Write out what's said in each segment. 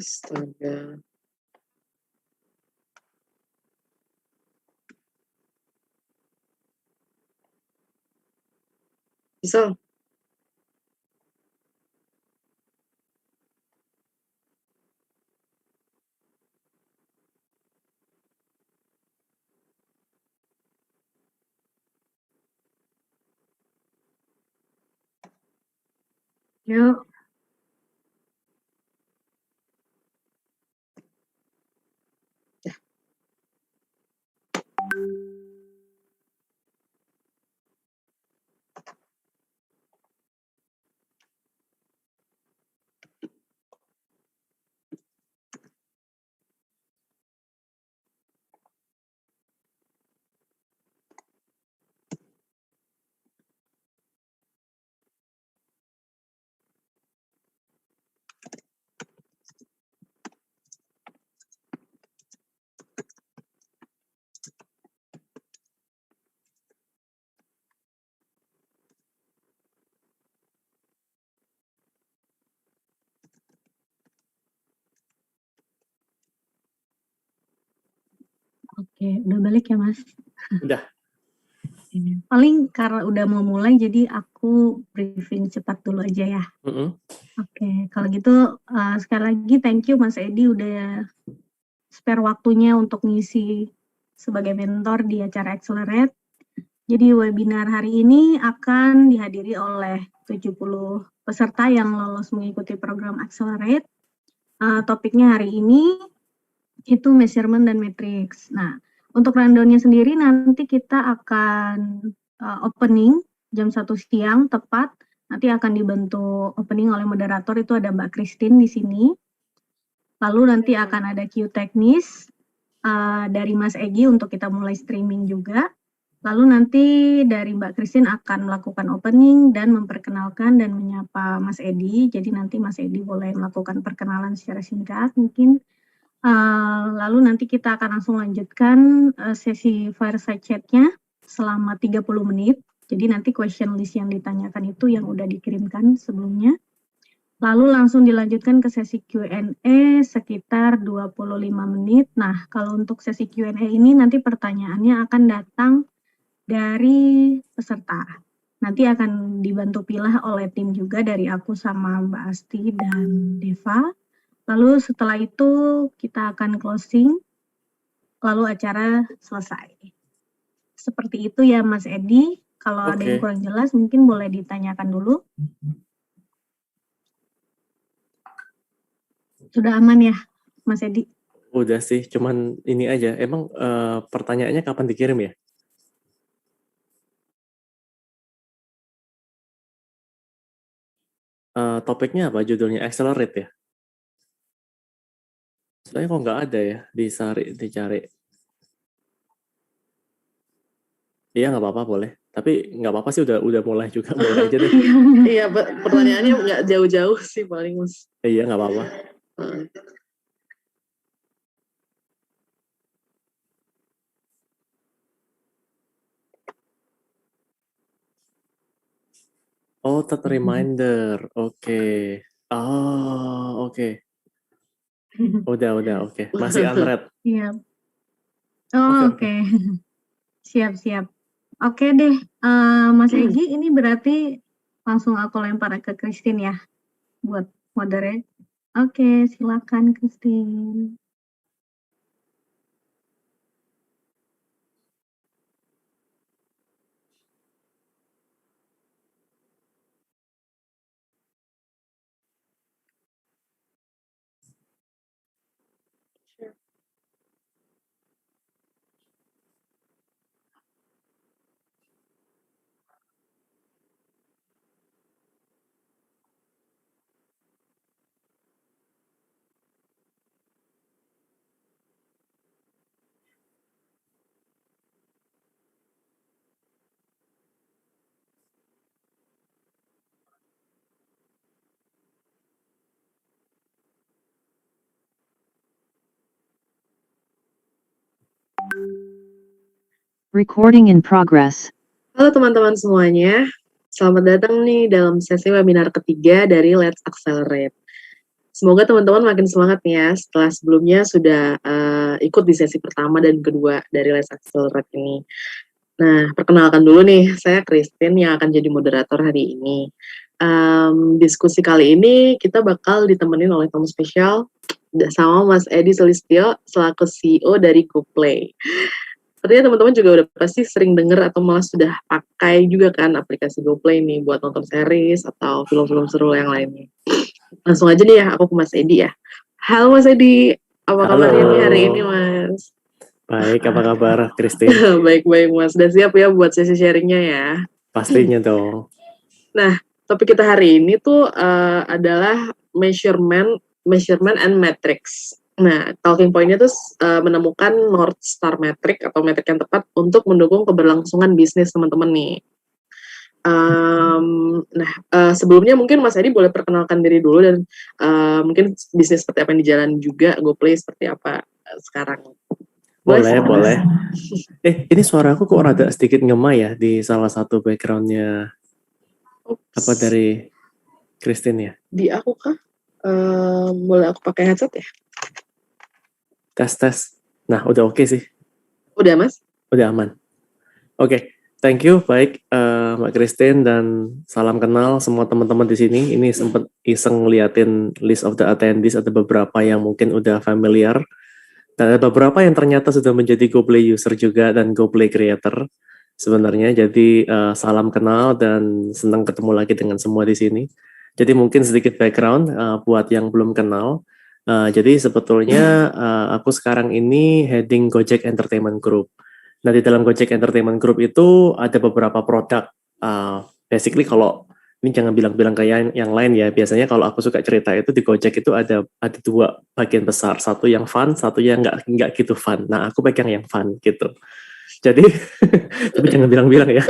Astaga. Bisa. Yuk. Ya. Oke, udah balik ya Mas? Udah. Paling karena udah mau mulai jadi aku briefing cepat dulu aja ya. Oke, kalau gitu sekali lagi thank you Mas Edi udah spare waktunya untuk ngisi sebagai mentor di acara Accelerate. Jadi webinar hari ini akan dihadiri oleh 70 peserta yang lolos mengikuti program Accelerate. Topiknya hari ini itu measurement dan matrix. Nah, untuk rundown-nya sendiri nanti kita akan opening jam 1 siang tepat. Nanti akan dibantu opening oleh moderator, itu ada Mbak Christine di sini. Lalu nanti akan ada Q teknis dari Mas Egi untuk kita mulai streaming juga. Lalu nanti dari Mbak Christine akan melakukan opening dan memperkenalkan dan menyapa Mas Edi. Jadi nanti Mas Edi boleh melakukan perkenalan secara singkat mungkin. Lalu nanti kita akan langsung lanjutkan sesi fireside chat-nya selama 30 menit. Jadi nanti question list yang ditanyakan itu yang udah dikirimkan sebelumnya. Lalu langsung dilanjutkan ke sesi Q&A sekitar 25 menit. Nah, kalau untuk sesi Q&A ini nanti pertanyaannya akan datang dari peserta. Nanti akan dibantu pilah oleh tim juga dari aku sama Mbak Asti dan Deva. Lalu setelah itu kita akan closing, lalu acara selesai. Seperti itu ya Mas Edi. Kalau ada yang kurang jelas mungkin boleh ditanyakan dulu. Sudah aman ya Mas Edi? Udah sih, cuman ini aja. Emang pertanyaannya kapan dikirim ya? Topiknya apa? Judulnya Accelerate ya? Sebenarnya kok nggak ada ya, dicari. Iya nggak apa-apa boleh. Tapi nggak apa-apa sih udah mulai juga, mulai aja deh. Iya, pertanyaannya nggak jauh-jauh sih paling Mas. Iya nggak apa-apa. Oh, set reminder. Oke. Oh, oke. Udah, oke. Masih unread. Iya. Oh, oke. Siap. Oke deh, Mas Egi, ini berarti langsung aku lempar ke Christine ya, buat moderate. Oke, silakan Christine. Recording in progress. Halo teman-teman semuanya, selamat datang nih dalam sesi webinar ketiga dari Let's Accelerate. Semoga teman-teman makin semangat nih ya setelah sebelumnya sudah ikut di sesi pertama dan kedua dari Let's Accelerate ini. Nah, perkenalkan dulu nih, saya Christine yang akan jadi moderator hari ini. Diskusi kali ini kita bakal ditemenin oleh tamu spesial sama Mas Edi Sulistyo selaku CEO dari GoPlay. Artinya teman-teman juga udah pasti sering denger atau malah sudah pakai juga kan aplikasi GoPlay nih buat nonton series atau film-film seru yang lainnya. Langsung aja nih ya, aku ke Mas Edi ya. Halo Mas Edi, apa kabarnya nih hari ini Mas? Baik, apa kabar Christine? Baik-baik Mas, udah siap ya buat sesi sharingnya ya? Pastinya dong. Nah, topik kita hari ini tuh adalah measurement and metrics. Nah, talking point-nya tuh menemukan North Star metric atau metrik yang tepat untuk mendukung keberlangsungan bisnis teman-teman nih. Sebelumnya mungkin Mas Edi boleh perkenalkan diri dulu dan mungkin bisnis seperti apa yang dijalani juga, GoPlay seperti apa sekarang. Boleh. Ini suaraku kok rada sedikit ngemah ya di salah satu background-nya. Apa dari Christine ya? Di aku kah? Boleh aku pakai headset ya? Tes. Nah, udah oke sih. Udah, Mas? Udah aman. Oke, thank you. Baik, Mbak Christine, dan salam kenal semua teman-teman di sini. Ini sempat iseng ngeliatin list of the attendees, ada beberapa yang mungkin udah familiar, dan ada beberapa yang ternyata sudah menjadi GoPlay user juga dan GoPlay creator sebenarnya. Jadi salam kenal dan senang ketemu lagi dengan semua di sini. Jadi mungkin sedikit background buat yang belum kenal. Jadi sebetulnya aku sekarang ini heading Gojek Entertainment Group. Nah, di dalam Gojek Entertainment Group itu ada beberapa produk. Basically kalau ini jangan bilang-bilang kayak yang lain ya. Biasanya kalau aku suka cerita itu di Gojek itu ada dua bagian besar. Satu yang fun, satu yang nggak gitu fun. Nah, aku pegang yang fun gitu. Jadi, tapi jangan bilang-bilang ya.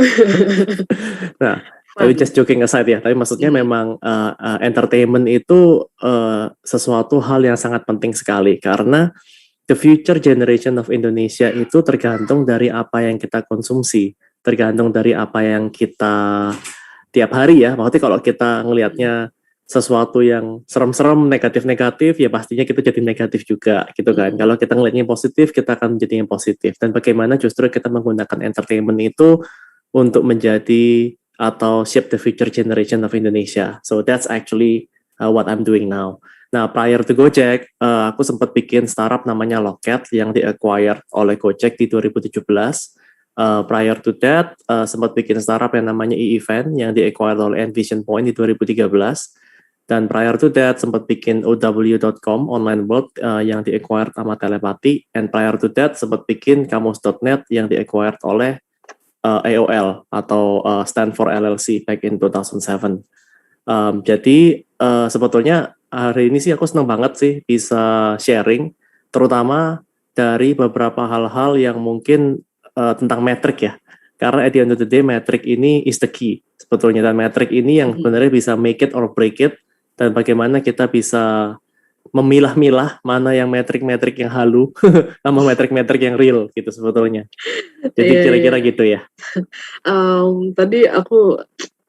Nah, tapi just joking aside ya, tapi maksudnya memang entertainment itu sesuatu hal yang sangat penting sekali karena the future generation of Indonesia itu tergantung dari apa yang kita konsumsi, tergantung dari apa yang kita tiap hari ya. Maksudnya kalau kita ngelihatnya sesuatu yang serem-serem, negatif-negatif, ya pastinya kita jadi negatif juga gitu kan. Kalau kita ngelihatnya positif, kita akan menjadi yang positif. Dan bagaimana justru kita menggunakan entertainment itu untuk menjadi atau shape the future generation of Indonesia. So that's actually what I'm doing now. Nah, prior to Gojek, aku sempat bikin startup namanya Loket yang di-acquired oleh Gojek di 2017. Prior to that, sempat bikin startup yang namanya e-event yang di-acquired oleh Envision Point di 2013. Dan prior to that, sempat bikin OW.com, online world, yang di-acquired sama Telepati. And prior to that, sempat bikin Kamus.net yang di-acquired oleh AOL atau Stanford LLC back in 2007. Jadi sebetulnya hari ini sih aku senang banget sih bisa sharing, terutama dari beberapa hal-hal yang mungkin tentang metrik ya. Karena at the end of the day, metrik ini is the key sebetulnya, dan metrik ini yang sebenarnya bisa make it or break it, dan bagaimana kita bisa memilah-milah mana yang metrik-metrik yang halu sama metrik-metrik yang real gitu sebetulnya. Jadi kira-kira gitu ya. Tadi aku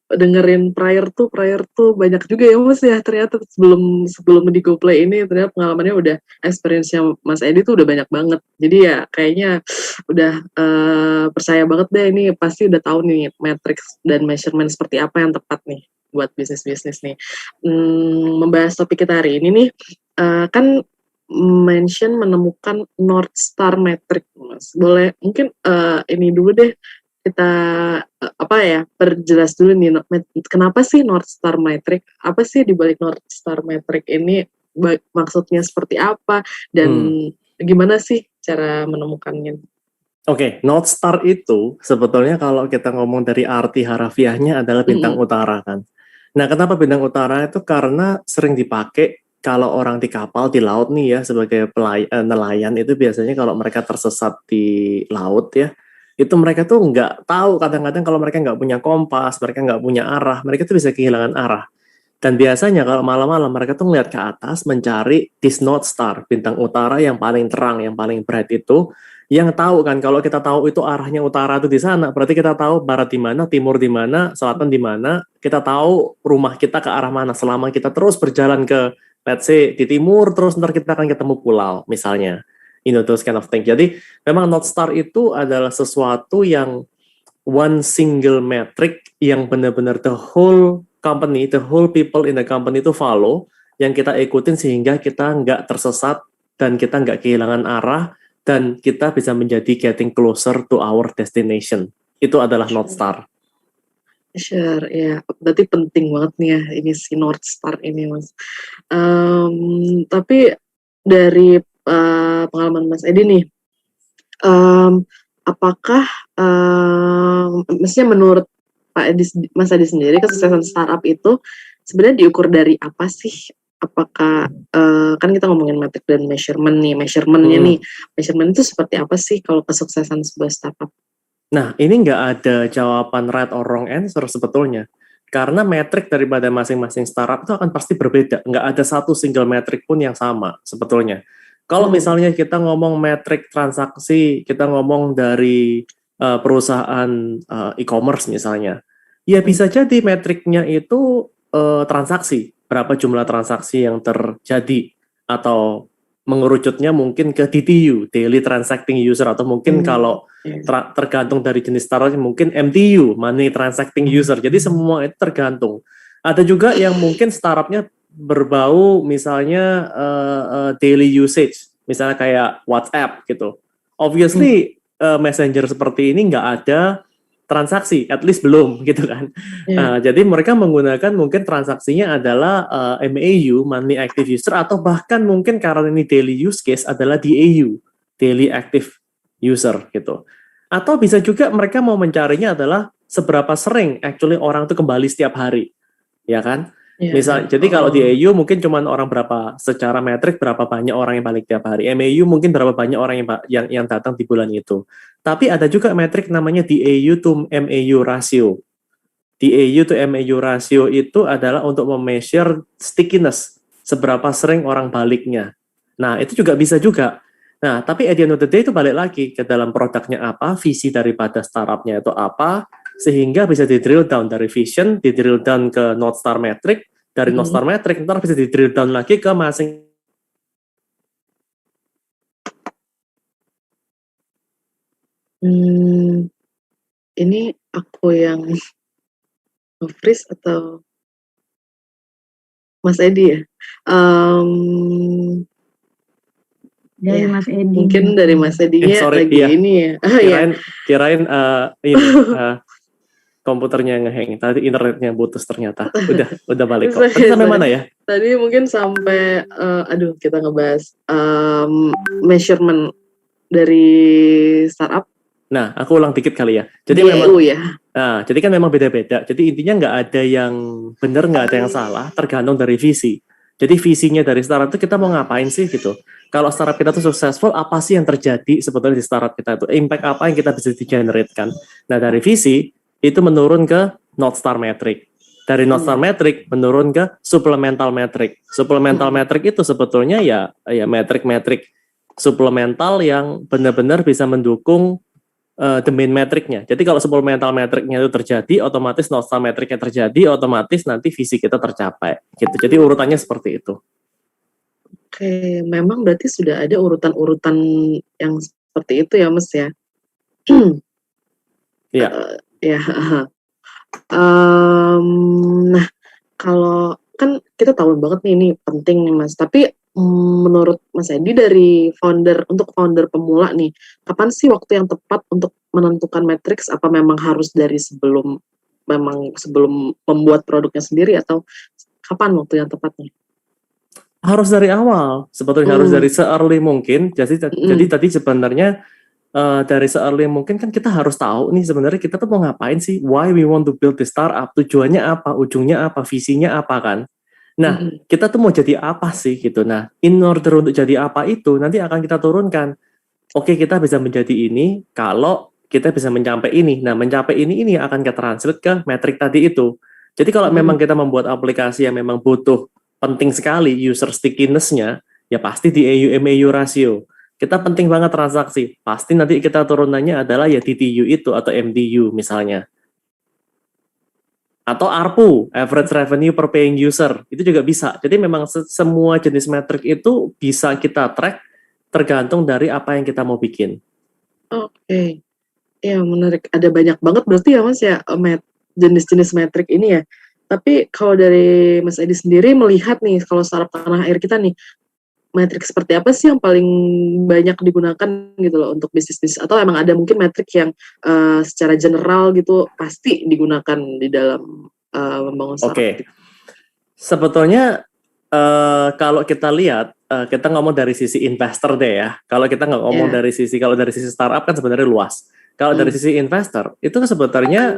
dengerin prior tuh banyak juga ya Mas ya, ternyata sebelum di GoPlay ini ternyata pengalamannya udah, experience-nya Mas Edi tuh udah banyak banget. Jadi ya kayaknya udah percaya banget deh, ini pasti udah tahu nih metrics dan measurement seperti apa yang tepat nih buat bisnis-bisnis nih. Membahas topik kita hari ini nih, kan mention menemukan North Star metric, Mas. Boleh mungkin ini dulu deh kita perjelas dulu nih, kenapa sih North Star metric? Apa sih dibalik North Star metric ini? Maksudnya seperti apa dan gimana sih cara menemukannya? Oke, North Star itu sebetulnya kalau kita ngomong dari arti harafiahnya adalah bintang utara kan. Nah, kenapa bintang utara itu? Karena sering dipakai kalau orang di kapal, di laut nih ya, sebagai nelayan itu biasanya kalau mereka tersesat di laut ya, itu mereka tuh nggak tahu, kadang-kadang kalau mereka nggak punya kompas, mereka nggak punya arah, mereka tuh bisa kehilangan arah. Dan biasanya kalau malam-malam mereka tuh ngeliat ke atas mencari this North Star, bintang utara yang paling terang, yang paling bright itu, yang tahu kan, kalau kita tahu itu arahnya utara itu di sana, berarti kita tahu barat di mana, timur di mana, selatan di mana, kita tahu rumah kita ke arah mana. Selama kita terus berjalan ke let's say di timur, terus ntar kita akan ketemu pulau, misalnya. Those kind of thing. Jadi memang North Star itu adalah sesuatu yang one single metric yang benar-benar the whole company, the whole people in the company itu follow, yang kita ikutin sehingga kita nggak tersesat dan kita nggak kehilangan arah dan kita bisa menjadi getting closer to our destination. Itu adalah North Star. Sure, ya. Berarti penting banget nih ya ini si North Star ini, Mas. Tapi dari pengalaman Mas Edi nih, apakah maksudnya menurut Mas Edi sendiri kesuksesan startup itu sebenarnya diukur dari apa sih? Apakah kan kita ngomongin metrik dan measurement nih, measurement itu seperti apa sih kalau kesuksesan sebuah startup? Nah, ini nggak ada jawaban right or wrong answer sebetulnya. Karena metrik daripada masing-masing startup itu akan pasti berbeda. Nggak ada satu single metrik pun yang sama sebetulnya. Kalau misalnya kita ngomong metrik transaksi, kita ngomong dari perusahaan e-commerce misalnya, ya bisa jadi metriknya itu transaksi, berapa jumlah transaksi yang terjadi, atau mengerucutnya mungkin ke DTU, Daily Transacting User, atau mungkin kalau tergantung dari jenis startup mungkin MTU, Money Transacting User. Jadi semua itu tergantung. Ada juga yang mungkin startupnya berbau misalnya daily usage, misalnya kayak WhatsApp gitu. Obviously messenger seperti ini nggak ada transaksi, at least belum gitu kan. Jadi mereka menggunakan mungkin transaksinya adalah MAU, Monthly Active User, atau bahkan mungkin karena ini daily use case adalah DAU, Daily Active User gitu. Atau bisa juga mereka mau mencarinya adalah seberapa sering actually orang itu kembali setiap hari, ya kan? Misal, jadi kalau di AU mungkin cuma orang berapa, secara metrik berapa banyak orang yang balik tiap hari. MAU mungkin berapa banyak orang yang datang di bulan itu. Tapi ada juga metrik namanya DAU to MAU ratio. DAU to MAU ratio itu adalah untuk memeasure stickiness, seberapa sering orang baliknya. Nah, itu juga bisa juga. Nah, tapi at the end of the day itu balik lagi ke dalam produknya apa, visi daripada startupnya itu apa, sehingga bisa di-drill down dari vision, di-drill down ke North Star metric, dari North Star metric, ntar bisa di-drill down lagi ke masing. Ini aku yang freeze atau Mas Edi ya? Dari Mas Edi. Mungkin dari Mas Edinya ini ya. Kirain komputernya ngehang, tadi internetnya putus ternyata. Udah balik kok. Tadi sampai mana ya? Tadi mungkin sampai kita ngebahas measurement dari startup. Nah, aku ulang dikit kali ya. Jadi jadi kan memang beda-beda. Jadi intinya nggak ada yang benar, nggak ada yang salah, tergantung dari visi. Jadi visinya dari startup itu kita mau ngapain sih gitu. Kalau startup kita tuh successful, apa sih yang terjadi sebetulnya di startup kita itu? Impact apa yang kita bisa di-generate-kan? Nah, dari visi itu menurun ke North Star metric. Dari North Star metric menurun ke supplemental metric. Supplemental metric itu sebetulnya ya metrik-metrik supplemental yang benar-benar bisa mendukung the main metricnya. Jadi kalau supplemental metricnya itu terjadi, otomatis North Star metricnya terjadi, otomatis nanti visi kita tercapai. Gitu. Jadi urutannya seperti itu. Oke, memang berarti sudah ada urutan-urutan yang seperti itu ya, Mas ya? Iya. Nah, kalau kan kita tahu banget nih ini penting nih, Mas. Tapi menurut Mas Edi dari founder pemula nih, kapan sih waktu yang tepat untuk menentukan matriks? Apa memang harus dari sebelum membuat produknya sendiri, atau kapan waktu yang tepatnya? Harus dari awal, sebetulnya harus dari se-early mungkin. Jadi tadi sebenarnya dari se-early mungkin kan kita harus tahu nih sebenarnya kita tuh mau ngapain sih? Why we want to build the startup? Tujuannya apa? Ujungnya apa? Visinya apa kan? Nah, kita tuh mau jadi apa sih gitu. Nah, in order untuk jadi apa itu nanti akan kita turunkan. Oke, kita bisa menjadi ini kalau kita bisa mencapai ini. Nah, mencapai ini akan kita translate ke metrik tadi itu. Jadi kalau memang kita membuat aplikasi yang memang butuh penting sekali user stickiness-nya, ya pasti di AU-MAU ratio. Kita penting banget transaksi. Pasti nanti kita turunannya adalah ya DTU itu atau MTU misalnya. Atau ARPU, average revenue per paying user, itu juga bisa. Jadi memang semua jenis metrik itu bisa kita track tergantung dari apa yang kita mau bikin. Oke. Ya menarik. Ada banyak banget berarti ya Mas ya jenis-jenis metrik ini ya. Tapi kalau dari Mas Edi sendiri melihat nih kalau startup tanah air kita nih, metrik seperti apa sih yang paling banyak digunakan gitu loh untuk bisnis-bisnis, atau emang ada mungkin metrik yang secara general gitu pasti digunakan di dalam membangun startup? Oke. Sebetulnya kalau kita lihat, kita ngomong dari sisi investor deh ya. Kalau kita nggak ngomong dari sisi startup kan sebenarnya luas. Kalau dari sisi investor itu sebetulnya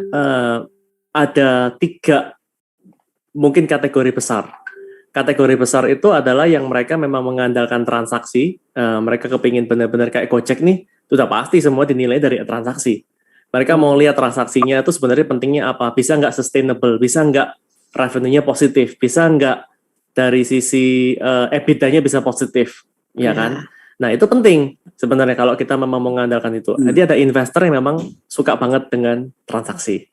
ada 3 mungkin kategori besar. Kategori besar itu adalah yang mereka memang mengandalkan transaksi, mereka kepingin benar-benar kayak Gojek nih, sudah pasti semua dinilai dari transaksi. Mereka mau lihat transaksinya itu sebenarnya pentingnya apa, bisa nggak sustainable, bisa nggak revenue-nya positif, bisa nggak dari sisi EBITDA-nya bisa positif, ya kan? Nah itu penting sebenarnya kalau kita memang mengandalkan itu. Jadi ada investor yang memang suka banget dengan transaksi.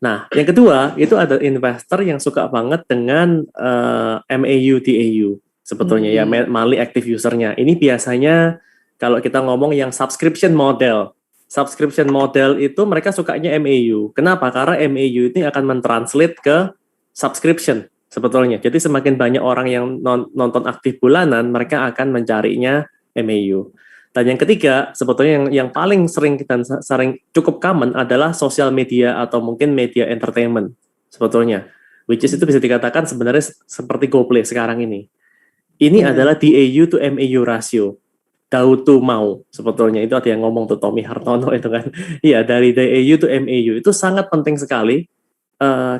Nah, yang kedua itu ada investor yang suka banget dengan MAU, DAU sebetulnya ya, monthly active usernya. Ini biasanya kalau kita ngomong yang subscription model. Subscription model itu mereka sukanya MAU. Kenapa? Karena MAU ini akan mentranslate ke subscription sebetulnya. Jadi semakin banyak orang yang nonton aktif bulanan, mereka akan mencarinya MAU. Dan yang ketiga, sebetulnya yang paling sering dan sering cukup common adalah sosial media atau mungkin media entertainment sebetulnya. Which is itu bisa dikatakan sebenarnya seperti GoPlay sekarang ini. Ini adalah DAU to MAU ratio. DAU to mau sebetulnya. Itu ada yang ngomong tuh Tommy Hartono itu kan. Iya, dari DAU to MAU itu sangat penting sekali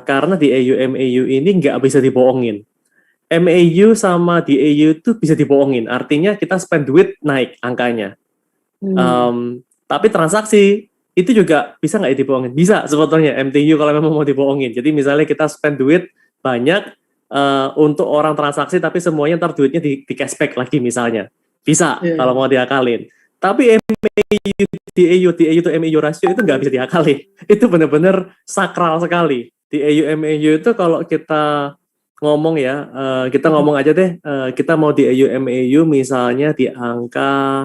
karena DAU MAU ini nggak bisa dibohongin. MAU sama DAU itu bisa dibohongin, artinya kita spend duit naik angkanya. Tapi transaksi itu juga bisa nggak dibohongin? Bisa sebetulnya MTU kalau memang mau dibohongin. Jadi misalnya kita spend duit banyak untuk orang transaksi, tapi semuanya ntar duitnya di cashback lagi misalnya. Bisa kalau mau diakalin. Tapi MAU, DAU to MAU ratio itu nggak bisa diakalin. Itu benar-benar sakral sekali. DAU MAU itu kalau kita ngomong ya, kita ngomong aja deh, kita mau di MAU misalnya di angka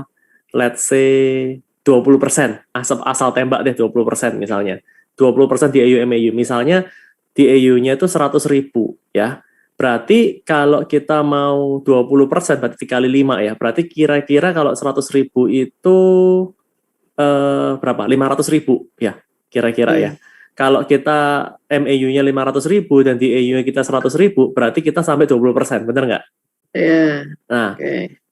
let's say 20%, asal tembak deh 20% misalnya. 20% di MAU, misalnya di nya itu 100.000 ya. Berarti kalau kita mau 20% berarti dikali 5 ya. Berarti kira-kira kalau 100.000 itu berapa? 500.000 ya, kira-kira ya. Kalau kita MAU-nya 500.000 dan DAU-nya kita 100.000, berarti kita sampai 20%, benar nggak? Iya. Nah,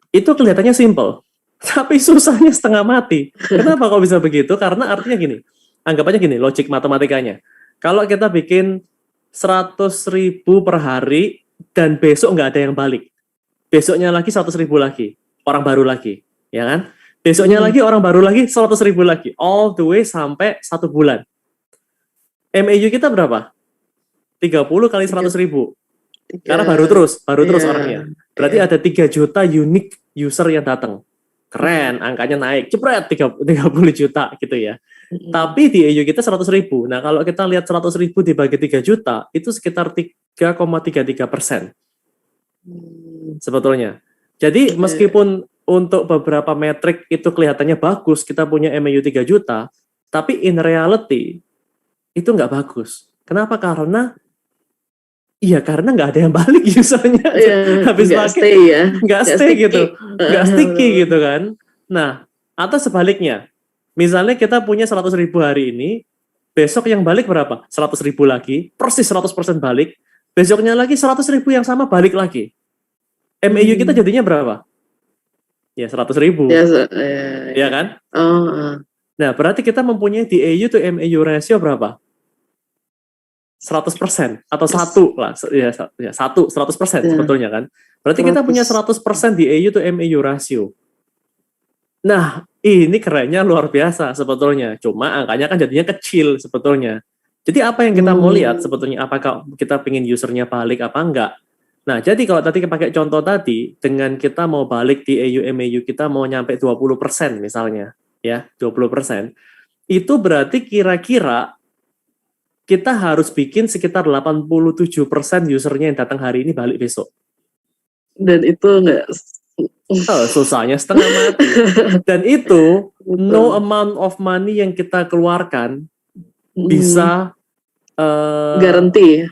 itu kelihatannya simple, tapi susahnya setengah mati. Kenapa kok bisa begitu? Karena artinya gini, anggapannya gini, logik matematikanya. Kalau kita bikin 100.000 per hari, dan besok nggak ada yang balik. Besoknya lagi 100.000 lagi, orang baru lagi, ya kan? Besoknya lagi orang baru lagi, 100.000 lagi, all the way sampai 1 bulan. MAU kita berapa? 30 kali 100.000. Karena baru terus orangnya. Berarti ada 3 juta unique user yang datang. Keren, angkanya naik, cepret 30 juta gitu ya. Tapi di DAU kita 100.000. Nah, kalau kita lihat 100.000 dibagi 3 juta, itu sekitar 3,33%. Sebetulnya. Jadi meskipun untuk beberapa metrik itu kelihatannya bagus, kita punya MAU 3 juta, tapi in reality itu nggak bagus. Kenapa? Karena nggak ada yang balik usernya. Habis pakai nggak stay gitu, nggak sticky gitu kan. Nah, atau sebaliknya, misalnya kita punya 100.000 hari ini, besok yang balik berapa? 100.000 lagi, persis 100% balik. Besoknya lagi 100.000 yang sama balik lagi. MAU kita jadinya berapa? Ya 100.000. Ya kan? Nah, berarti kita mempunyai DAU to MAU ratio berapa? 100% atau 1 lah, ya 100% sebetulnya kan. Berarti kita punya 100% DAU to MAU ratio. Nah, ini kerennya luar biasa sebetulnya. Cuma angkanya kan jadinya kecil sebetulnya. Jadi apa yang kita mau lihat sebetulnya, apakah kita pengen usernya balik apa enggak? Nah, jadi kalau tadi pakai contoh tadi, dengan kita mau balik DAU MAU kita mau nyampe 20% misalnya, ya 20%, itu berarti kira-kira kita harus bikin sekitar 87% usernya yang datang hari ini balik besok. Dan itu nggak susahnya setengah mati. Dan itu no amount of money yang kita keluarkan bisa garanti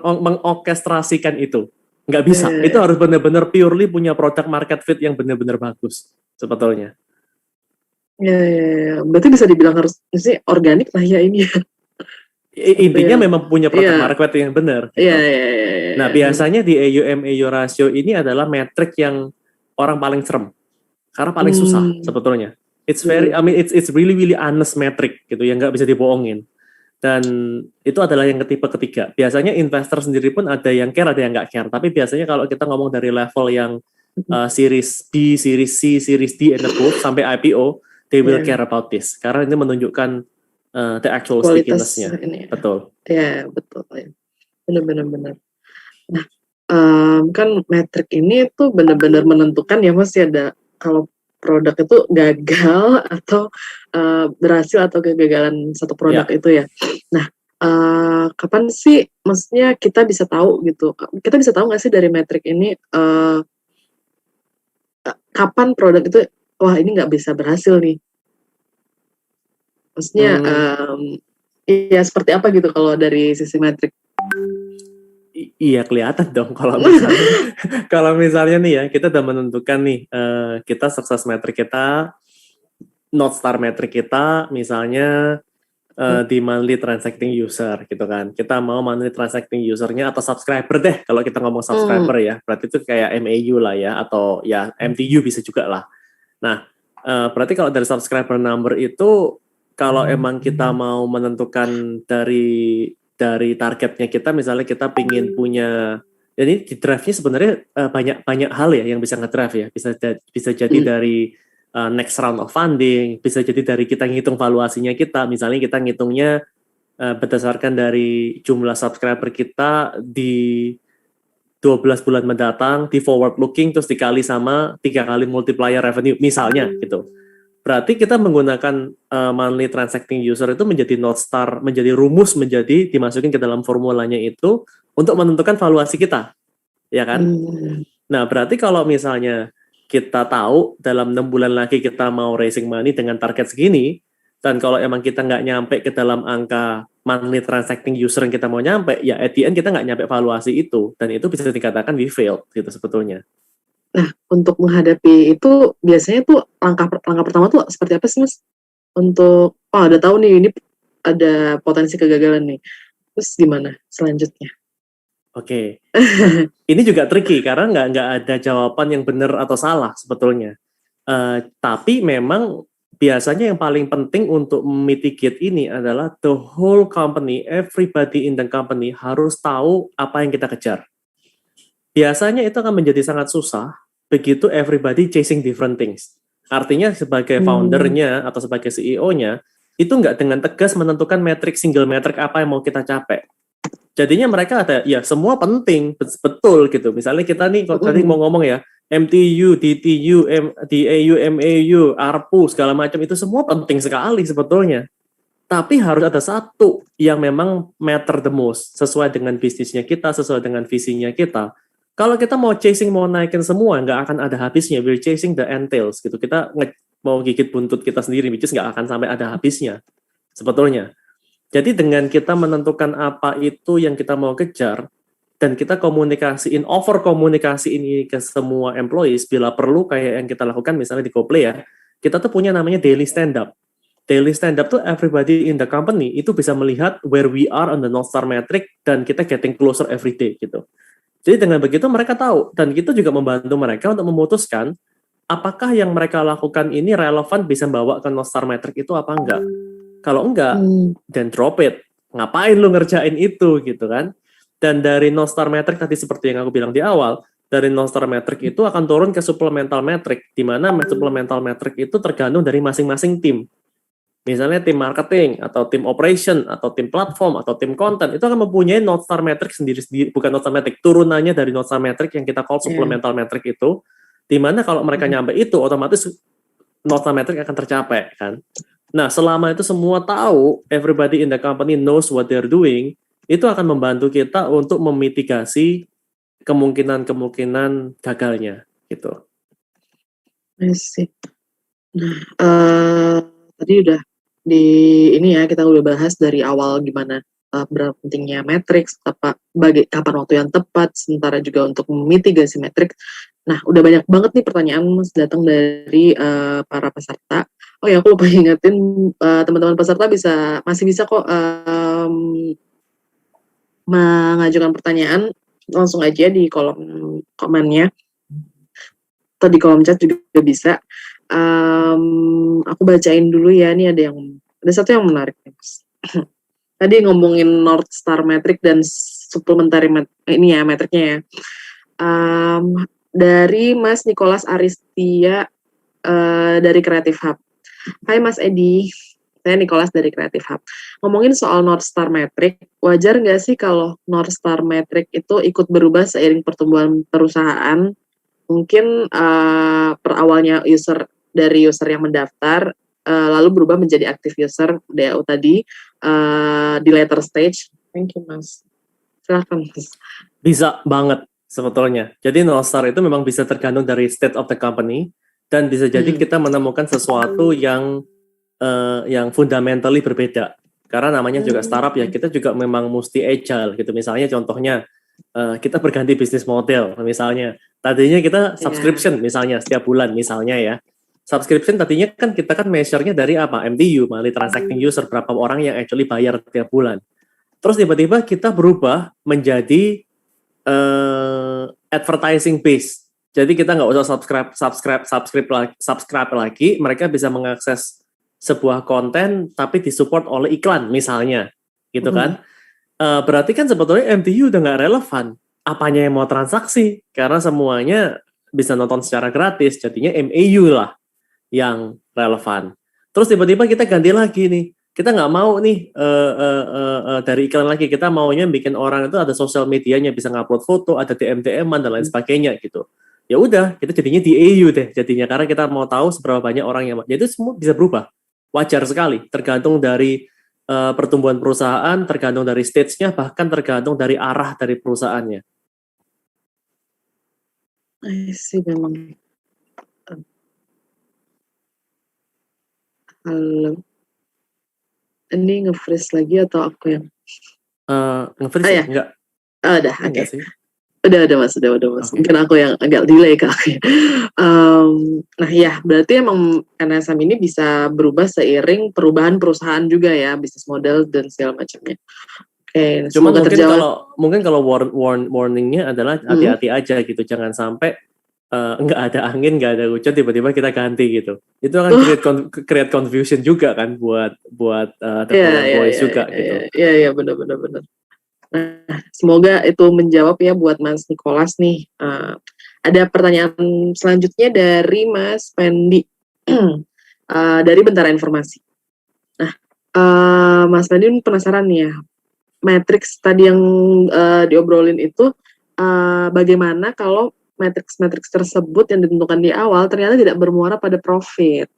mengorkestrasikan itu. Nggak bisa. Itu harus benar-benar purely punya product market fit yang benar-benar bagus sebetulnya. Ya, berarti bisa dibilang harus sih organik lah ya ini. Intinya memang punya product market fit yang benar. Gitu. Nah, biasanya di AUM/AU ratio ini adalah metrik yang orang paling serem. Karena paling susah sebetulnya. It's really honest metric gitu yang nggak bisa dibohongin. Dan itu adalah yang tipe ketiga. Biasanya investor sendiri pun ada yang care, ada yang nggak care. Tapi biasanya kalau kita ngomong dari level yang series B, series C, series D and above sampai IPO, they will care about this. Karena ini menunjukkan the actual stickiness-nya. Betul. Ya, betul. Ya. Benar. Nah, kan metrik ini tuh benar-benar menentukan ya Mas ya, ada kalau produk itu gagal atau berhasil atau kegagalan satu produk itu ya. Nah, kapan sih maksudnya kita bisa tahu gitu? Kita bisa tahu nggak sih dari metrik ini kapan produk itu wah ini nggak bisa berhasil nih? Maksudnya ya seperti apa gitu kalau dari sisi metrik? Iya kelihatan dong kalau misalnya nih ya kita udah menentukan nih kita sukses metrik kita, North Star metrik kita misalnya di monthly transacting user gitu kan. Kita mau monthly transacting usernya atau subscriber deh kalau kita ngomong subscriber ya. Berarti itu kayak MAU lah ya atau ya MTU bisa juga lah. Nah berarti kalau dari subscriber number itu kalau emang kita mau menentukan dari targetnya kita, misalnya kita pingin punya, jadi di drive-nya sebenarnya banyak hal ya yang bisa ngedrive ya, bisa jadi dari next round of funding, bisa jadi dari kita ngitung valuasinya kita, misalnya kita ngitungnya berdasarkan dari jumlah subscriber kita di 12 bulan mendatang, di forward looking, terus dikali sama 3 kali multiplier revenue, misalnya gitu. Berarti kita menggunakan monthly transacting user itu menjadi North Star, menjadi rumus, menjadi dimasukin ke dalam formulanya itu untuk menentukan valuasi kita, ya kan? Nah, berarti kalau misalnya kita tahu dalam 6 bulan lagi kita mau raising money dengan target segini, dan kalau emang kita nggak nyampe ke dalam angka monthly transacting user yang kita mau nyampe, ya at the end kita nggak nyampe valuasi itu, dan itu bisa dikatakan we failed gitu sebetulnya. Nah, untuk menghadapi itu biasanya tuh langkah pertama tuh seperti apa sih Mas? Untuk udah tahu nih ini ada potensi kegagalan nih. Terus gimana selanjutnya? Oke. Ini juga tricky karena nggak ada jawaban yang benar atau salah sebetulnya. Tapi memang biasanya yang paling penting untuk mitigate ini adalah the whole company, everybody in the company harus tahu apa yang kita kejar. Biasanya itu akan menjadi sangat susah begitu everybody chasing different things. Artinya sebagai foundernya atau sebagai CEO-nya, itu nggak dengan tegas menentukan single metrik apa yang mau kita capai. Jadinya mereka ada, ya semua penting, betul gitu. Misalnya kita nih, kalau tadi mau ngomong ya, MTU, DTU, DAU, MAU, ARPU, segala macam, itu semua penting sekali sebetulnya. Tapi harus ada satu yang memang matter the most, sesuai dengan bisnisnya kita, sesuai dengan visinya kita. Kalau kita mau naikin semua, nggak akan ada habisnya. We're chasing the entails gitu. Kita mau gigit buntut kita sendiri, which is nggak akan sampai ada habisnya sebetulnya. Jadi dengan kita menentukan apa itu yang kita mau kejar, dan kita over komunikasi ini ke semua employees, bila perlu kayak yang kita lakukan misalnya di GoPlay ya, kita tuh punya namanya daily stand up. Daily stand up tuh everybody in the company itu bisa melihat where we are on the North Star metric, dan kita getting closer every day gitu. Jadi dengan begitu mereka tahu, dan kita juga membantu mereka untuk memutuskan apakah yang mereka lakukan ini relevan bisa bawa ke North Star metric itu apa enggak. Kalau enggak, then drop it. Ngapain lu ngerjain itu gitu kan? Dan dari North Star metric tadi seperti yang aku bilang di awal, dari North Star metric itu akan turun ke supplemental metric, di mana supplemental metric itu tergantung dari masing-masing tim. Misalnya tim marketing, atau tim operation, atau tim platform, atau tim content, itu akan mempunyai North Star metric sendiri-sendiri, bukan North Star metric, turunannya dari North Star metric yang kita call supplemental metric itu, di mana kalau mereka nyampe itu, otomatis North Star metric akan tercapai, kan? Nah, selama itu semua tahu, everybody in the company knows what they're doing, itu akan membantu kita untuk memitigasi kemungkinan-kemungkinan gagalnya, gitu. I see. Nah, tadi udah kita udah bahas dari awal gimana berapa pentingnya matriks, kapan waktu yang tepat, sementara juga untuk memitigasi matriks. Nah, udah banyak banget nih pertanyaan Mas datang dari para peserta. Oh ya, aku lupa ingetin teman-teman peserta masih bisa kok mengajukan pertanyaan langsung aja di kolom komennya atau di kolom chat juga bisa. Aku bacain dulu ya, ini ada satu yang menarik nih, Mas. Tadi ngomongin North Star Metric dan suplementary metriknya ya. Dari Mas Nicholas Aristia dari Creative Hub. Hai Mas Edi, saya Nicholas dari Creative Hub. Ngomongin soal North Star Metric, wajar nggak sih kalau North Star Metric itu ikut berubah seiring pertumbuhan perusahaan? Mungkin per awalnya dari user yang mendaftar, lalu berubah menjadi active user DAO tadi di later stage. Thank you Mas. Silakan Mas. Bisa banget sebetulnya. Jadi North Star itu memang bisa tergantung dari state of the company dan bisa jadi kita menemukan sesuatu yang fundamentally berbeda. Karena namanya juga startup ya, kita juga memang mesti agile gitu. Misalnya contohnya kita berganti bisnis model misalnya. Tadinya kita subscription misalnya setiap bulan misalnya ya. Subscription tadinya kan kita measure-nya dari apa? MTU, monthly transacting user, berapa orang yang actually bayar tiap bulan. Terus tiba-tiba kita berubah menjadi advertising base. Jadi kita nggak usah subscribe lagi, mereka bisa mengakses sebuah konten tapi disupport oleh iklan misalnya, gitu kan? Berarti kan sebetulnya MTU udah nggak relevan. Apanya yang mau transaksi? Karena semuanya bisa nonton secara gratis, jadinya MAU lah yang relevan. Terus tiba-tiba kita ganti lagi nih. Kita nggak mau nih dari iklan lagi, kita maunya bikin orang itu ada sosial medianya, bisa ngupload foto, ada DM-an dan lain sebagainya gitu. Ya udah, kita jadinya DAU deh jadinya, karena kita mau tahu seberapa banyak orang yang, jadi semua bisa berubah. Wajar sekali, tergantung dari pertumbuhan perusahaan, tergantung dari stage-nya, bahkan tergantung dari arah dari perusahaannya. Sih memang. Halo. Ini nge-freeze lagi atau aku yang? Nge-freeze ya? Enggak. Udah, oke. Okay. Udah Mas. Okay. Mungkin aku yang agak delay kali. Nah ya, berarti emang NSM ini bisa berubah seiring perubahan perusahaan juga ya, bisnis model dan segala macamnya. Oke, cuma mungkin kalau warningnya adalah hati-hati aja gitu, jangan sampai nggak ada angin, nggak ada hujan, tiba-tiba kita ganti gitu. Itu akan create confusion juga kan buat boys juga gitu. Iya, benar. Nah, semoga itu menjawab ya buat Mas Nicholas nih. Ada pertanyaan selanjutnya dari Mas Pendi dari Bentara Informasi. Nah, Mas Pendi penasaran nih ya, matriks tadi yang diobrolin itu bagaimana kalau matriks tersebut yang ditentukan di awal ternyata tidak bermuara pada profit.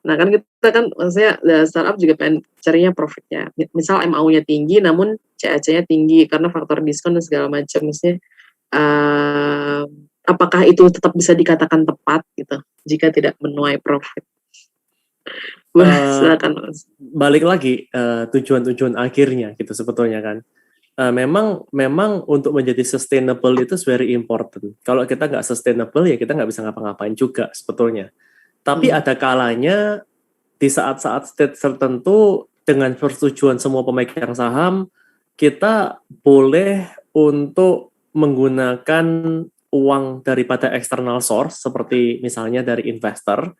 Nah kan kita kan maksudnya startup juga pengen carinya profitnya. Misal MAU-nya tinggi namun CAC-nya tinggi karena faktor diskon dan segala macam. Maksudnya apakah itu tetap bisa dikatakan tepat gitu jika tidak menuai profit? Silakan Mas. Balik lagi tujuan akhirnya gitu sebetulnya kan. Memang untuk menjadi sustainable itu very important. Kalau kita nggak sustainable ya kita nggak bisa ngapa-ngapain juga sebetulnya. Tapi ada kalanya di saat-saat state tertentu dengan persetujuan semua pemegang saham, kita boleh untuk menggunakan uang daripada external source seperti misalnya dari investor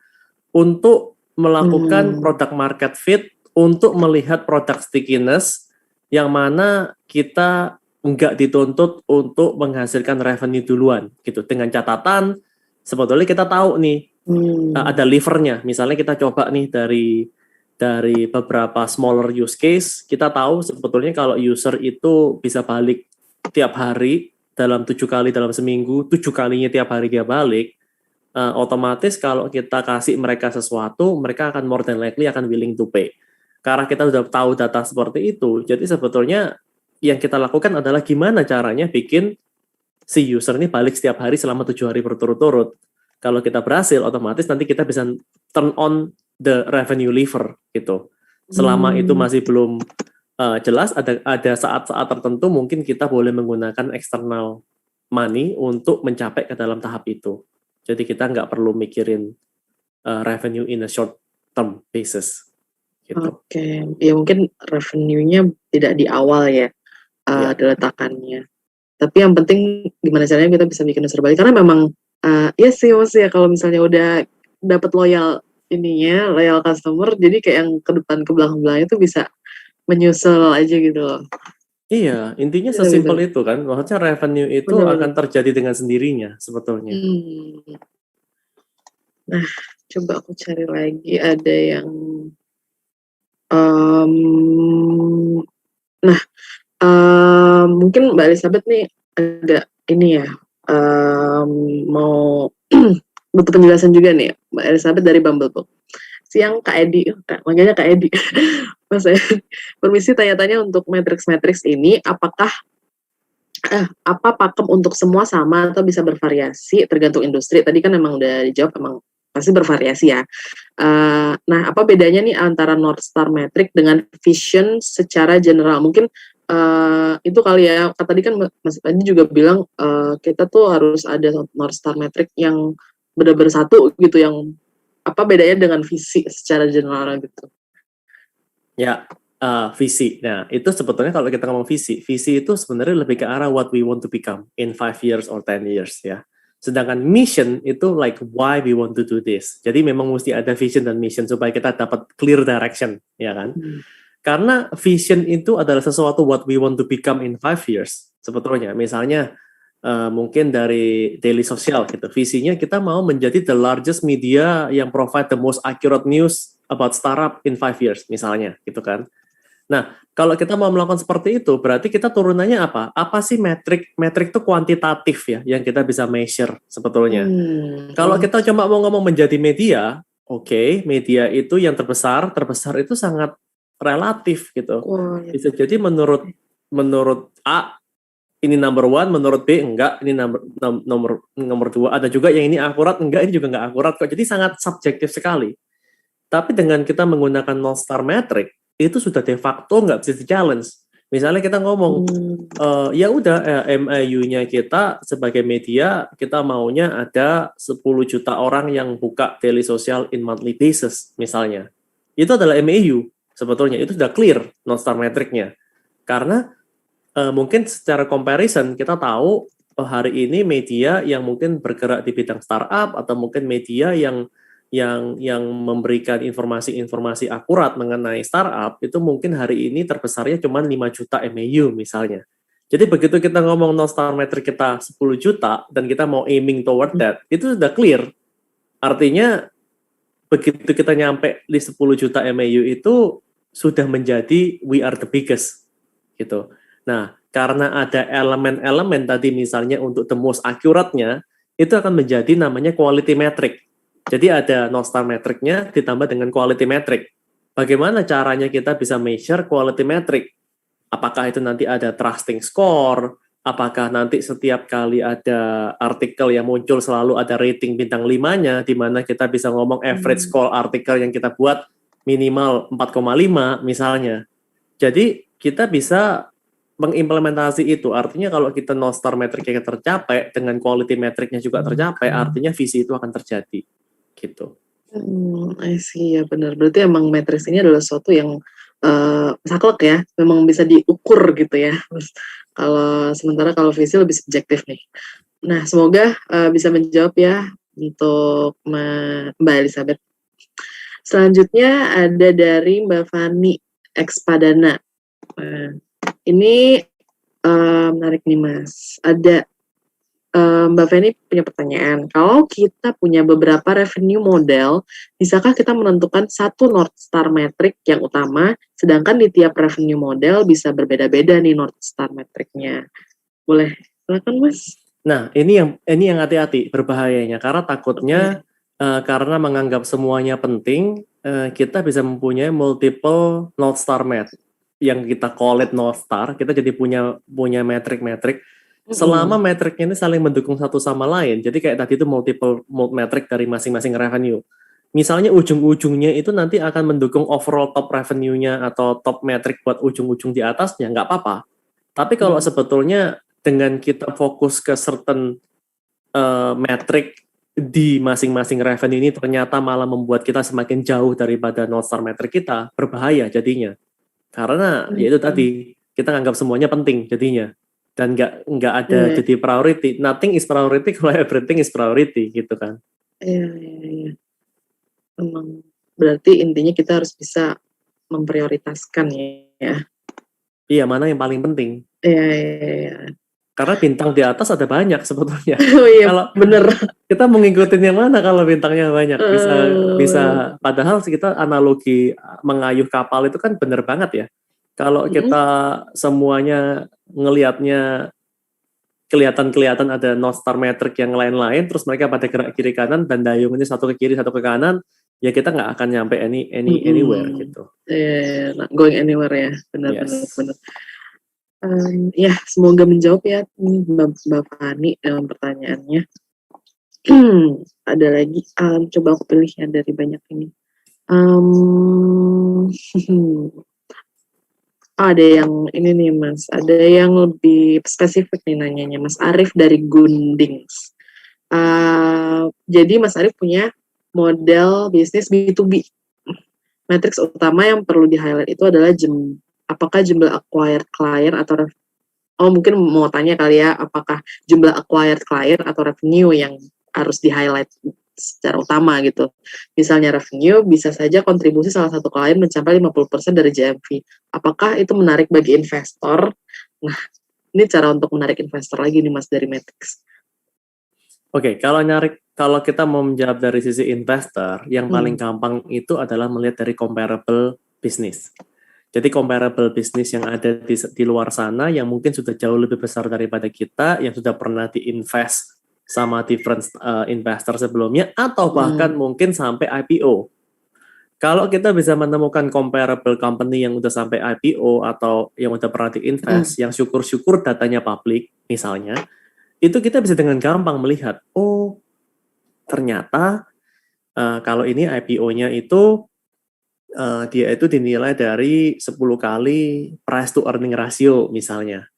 untuk melakukan product market fit, untuk melihat product stickiness yang mana kita nggak dituntut untuk menghasilkan revenue duluan gitu, dengan catatan sebetulnya kita tahu nih ada levernya. Misalnya kita coba nih dari beberapa smaller use case, kita tahu sebetulnya kalau user itu bisa balik tiap hari dalam 7 kali dalam seminggu, 7 kalinya tiap hari dia balik, otomatis kalau kita kasih mereka sesuatu, mereka akan more than likely akan willing to pay. Karena kita sudah tahu data seperti itu, jadi sebetulnya yang kita lakukan adalah gimana caranya bikin si user ini balik setiap hari selama 7 hari berturut-turut. Kalau kita berhasil, otomatis nanti kita bisa turn on the revenue lever gitu. Selama itu masih belum jelas, ada saat-saat tertentu mungkin kita boleh menggunakan external money untuk mencapai ke dalam tahap itu. Jadi kita nggak perlu mikirin revenue in a short term basis. Gitu. Oke, ya mungkin revenue-nya tidak di awal ya, diletakkannya. Tapi yang penting gimana caranya kita bisa bikin user balik, karena memang ya sih Mas ya, kalau misalnya udah dapat loyal customer, jadi kayak yang ke depan ke belakang itu bisa menyusul aja gitu loh. Iya, intinya sesimpel itu kan, maksudnya revenue itu akan terjadi dengan sendirinya sebetulnya. Nah, coba aku cari lagi ada yang mungkin Mbak Elizabeth nih agak ini ya, mau butuh penjelasan juga nih Mbak Elizabeth dari Bumblebook. Siang Kak Edi, manggilnya Kak Edi. Mas permisi tanya-tanya untuk matrix ini, apakah apa pakem untuk semua sama atau bisa bervariasi tergantung industri? Tadi kan emang udah dijawab, emang pasti bervariasi ya. Nah, apa bedanya nih antara North Star Metric dengan Vision secara general? Mungkin itu kali ya, tadi kan Mas Adi juga bilang kita tuh harus ada North Star Metric yang benar-benar satu gitu, yang apa bedanya dengan visi secara general gitu? Ya, visi. Nah, itu sebetulnya kalau kita ngomong visi itu sebenarnya lebih ke arah what we want to become in 5 years or 10 years ya. Sedangkan mission itu like why we want to do this. Jadi memang mesti ada vision dan mission supaya kita dapat clear direction, ya kan? Karena vision itu adalah sesuatu what we want to become in 5 years sebetulnya. Misalnya mungkin dari Daily Social gitu. Visinya kita mau menjadi the largest media yang provide the most accurate news about startup in 5 years misalnya gitu kan. Nah, kalau kita mau melakukan seperti itu, berarti kita turunannya apa? Apa sih metrik? Metrik itu kuantitatif ya, yang kita bisa measure sebetulnya. Kalau kita cuma mau ngomong menjadi media, oke, media itu yang terbesar itu sangat relatif gitu. Bisa jadi menurut A ini number 1, menurut B enggak, ini nomor 2. Ada juga yang ini akurat, enggak, ini juga enggak akurat kok. Jadi sangat subjektif sekali. Tapi dengan kita menggunakan North Star Metric, itu sudah de facto nggak bisa di-challenge. Misalnya kita ngomong, ya udah MAU-nya kita sebagai media, kita maunya ada 10 juta orang yang buka Daily Social in monthly basis, misalnya. Itu adalah MAU, sebetulnya. Itu sudah clear North Star Metric-nya. Karena mungkin secara comparison, kita tahu hari ini media yang mungkin bergerak di bidang startup, atau mungkin media yang memberikan informasi-informasi akurat mengenai startup, itu mungkin hari ini terbesarnya cuma 5 juta MAU misalnya. Jadi begitu kita ngomong North Star Metric kita 10 juta, dan kita mau aiming toward that, itu sudah clear. Artinya, begitu kita nyampe di 10 juta MAU itu, sudah menjadi we are the biggest. Gitu. Nah, karena ada elemen-elemen tadi misalnya untuk the most accurate-nya, itu akan menjadi namanya quality metric. Jadi ada North Star metric-nya ditambah dengan quality metric. Bagaimana caranya kita bisa measure quality metric? Apakah itu nanti ada trusting score? Apakah nanti setiap kali ada artikel yang muncul selalu ada rating bintang 5-nya, di mana kita bisa ngomong average score artikel yang kita buat minimal 4,5 misalnya. Jadi kita bisa mengimplementasi itu. Artinya kalau kita North Star metric-nya tercapai, dengan quality metric-nya juga tercapai, artinya visi itu akan terjadi. Gitu. I see, ya benar. Berarti emang matriks ini adalah sesuatu yang saklek ya, memang bisa diukur gitu ya. Sementara kalau visi lebih subjektif nih. Nah, semoga bisa menjawab ya untuk Mbak Elizabeth. Selanjutnya ada dari Mbak Fani Ekspadana. Ini menarik nih Mas. Ada Mbak Feni punya pertanyaan, kalau kita punya beberapa revenue model, bisakah kita menentukan satu North Star metric yang utama, sedangkan di tiap revenue model bisa berbeda-beda nih North Star metric-nya? Boleh, silakan Mas. Nah, ini yang hati-hati berbahayanya karena takutnya karena menganggap semuanya penting, kita bisa mempunyai multiple North Star metric yang kita call it North Star. Kita jadi punya metrik-metrik. Selama metriknya ini saling mendukung satu sama lain, jadi kayak tadi itu multiple metric dari masing-masing revenue. Misalnya ujung-ujungnya itu nanti akan mendukung overall top revenue-nya atau top metric buat ujung-ujung di atasnya, nggak apa-apa. Tapi kalau sebetulnya dengan kita fokus ke certain metric di masing-masing revenue ini ternyata malah membuat kita semakin jauh daripada North Star metric kita, berbahaya jadinya. Karena ya itu tadi, kita anggap semuanya penting jadinya. Dan nggak ada jadi priority. Nothing is priority kalau everything is priority gitu kan. Iya. Memang berarti intinya kita harus bisa memprioritaskan ya. Iya, mana yang paling penting. Iya. Karena bintang di atas ada banyak sebetulnya. Oh iya, kalau bener. Kita mau ngikutin yang mana kalau bintangnya banyak? Bisa padahal kita analogi mengayuh kapal itu kan bener banget ya. Kalau kita semuanya ngelihatnya kelihatan ada North Star metric yang lain-lain, terus mereka pada gerak kiri kanan dan dayung ini satu ke kiri satu ke kanan, ya kita nggak akan nyampe anywhere gitu. Not going anywhere ya, benar. Ya, semoga menjawab ya Mbak Fani dalam pertanyaannya. Ada lagi, coba aku pilih ya dari banyak ini. Ada yang ini nih Mas, ada yang lebih spesifik nih nanyanya, Mas Arif dari Gundings. Jadi Mas Arif punya model bisnis B2B. Matriks utama yang perlu di-highlight itu adalah apakah jumlah acquired client atau mungkin mau tanya kali ya, apakah jumlah acquired client atau revenue yang harus di-highlight secara utama gitu. Misalnya revenue, bisa saja kontribusi salah satu klien mencapai 50% dari GMV. Apakah itu menarik bagi investor? Nah, ini cara untuk menarik investor lagi nih Mas dari Matrix. Oke, kalau kita mau menjawab dari sisi investor, yang paling gampang itu adalah melihat dari comparable business. Jadi comparable business yang ada di luar sana yang mungkin sudah jauh lebih besar daripada kita, yang sudah pernah diinvest sama different investor sebelumnya, atau bahkan mungkin sampai IPO. Kalau kita bisa menemukan comparable company yang udah sampai IPO atau yang udah pernah diinvest, yang syukur-syukur datanya publik misalnya, itu kita bisa dengan gampang melihat, ternyata kalau ini IPO-nya itu dia itu dinilai dari 10 kali price to earning ratio misalnya.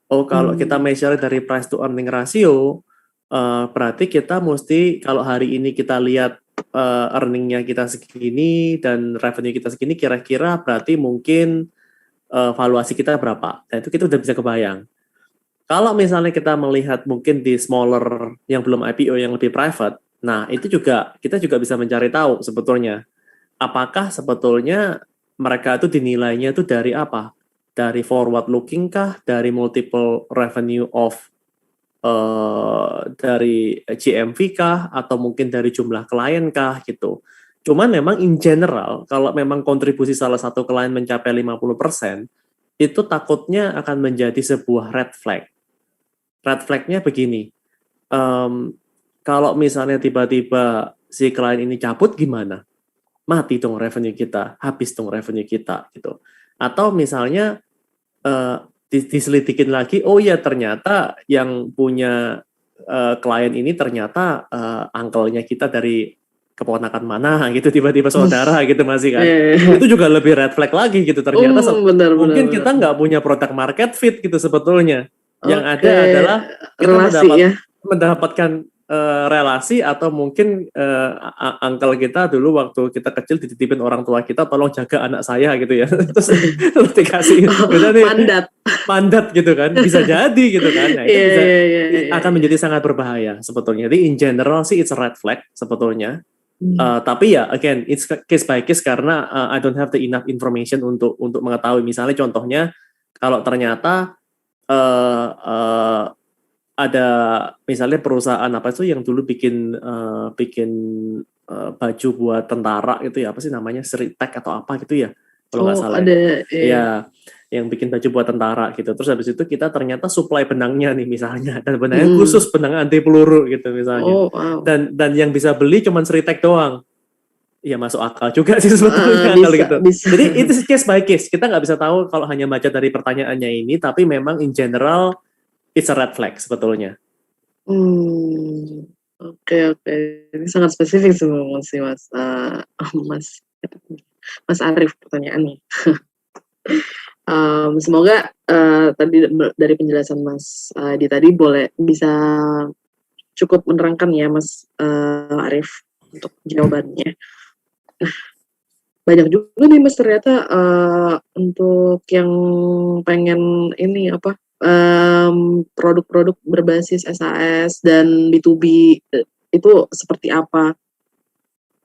Kalau kita measure dari price to earning ratio, berarti kita mesti kalau hari ini kita lihat earningnya kita segini dan revenue kita segini, kira-kira berarti mungkin valuasi kita berapa. Nah itu kita udah bisa kebayang. Kalau misalnya kita melihat mungkin di smaller yang belum IPO yang lebih private, nah itu juga kita juga bisa mencari tahu sebetulnya apakah sebetulnya mereka itu dinilainya itu dari apa? Dari forward looking kah? Dari multiple revenue of dari GMV kah, atau mungkin dari jumlah klien kah gitu. Cuman memang in general, kalau memang kontribusi salah satu klien mencapai 50%, itu takutnya akan menjadi sebuah red flag. Red flagnya begini, kalau misalnya tiba-tiba si klien ini cabut gimana? Mati dong revenue kita, habis dong revenue kita gitu. Atau misalnya diselidikin lagi, ternyata yang punya klien ini ternyata uncle-nya kita dari keponakan mana gitu, tiba-tiba saudara gitu masih kan. Itu juga lebih red flag lagi gitu, ternyata mungkin kita nggak punya product market fit gitu sebetulnya. Yang ada adalah kita mendapatkan relasi atau mungkin uncle kita dulu waktu kita kecil dititipin orang tua kita, tolong jaga anak saya gitu ya, terus dikasih mandat gitu kan, bisa jadi gitu kan. Nah, itu akan menjadi sangat berbahaya sebetulnya. Jadi in general sih it's a red flag sebetulnya. Tapi ya again it's case by case karena I don't have the enough information untuk mengetahui. Misalnya contohnya kalau ternyata ada misalnya perusahaan apa itu yang dulu bikin baju buat tentara gitu ya, apa sih namanya, Seritek atau apa gitu ya kalau nggak salah. Ada, ya yang bikin baju buat tentara gitu. Terus habis itu kita ternyata supply benangnya nih misalnya, dan benangnya khusus benang anti peluru gitu misalnya. Oh, wow. Dan yang bisa beli cuma Sritek doang. Ya masuk akal juga sih sebetulnya kalau gitu. Bisa. Jadi itu case by case. Kita nggak bisa tahu kalau hanya baca dari pertanyaannya ini, tapi memang in general it's a red flag sebetulnya. Oke. Ini sangat spesifik sih Mas Arif pertanyaannya. Semoga tadi dari penjelasan Mas Adi tadi bisa cukup menerangkan ya Mas Arif untuk jawabannya. Nah, banyak juga nih Mas ternyata untuk yang pengen ini produk-produk berbasis SAS dan B2B itu seperti apa?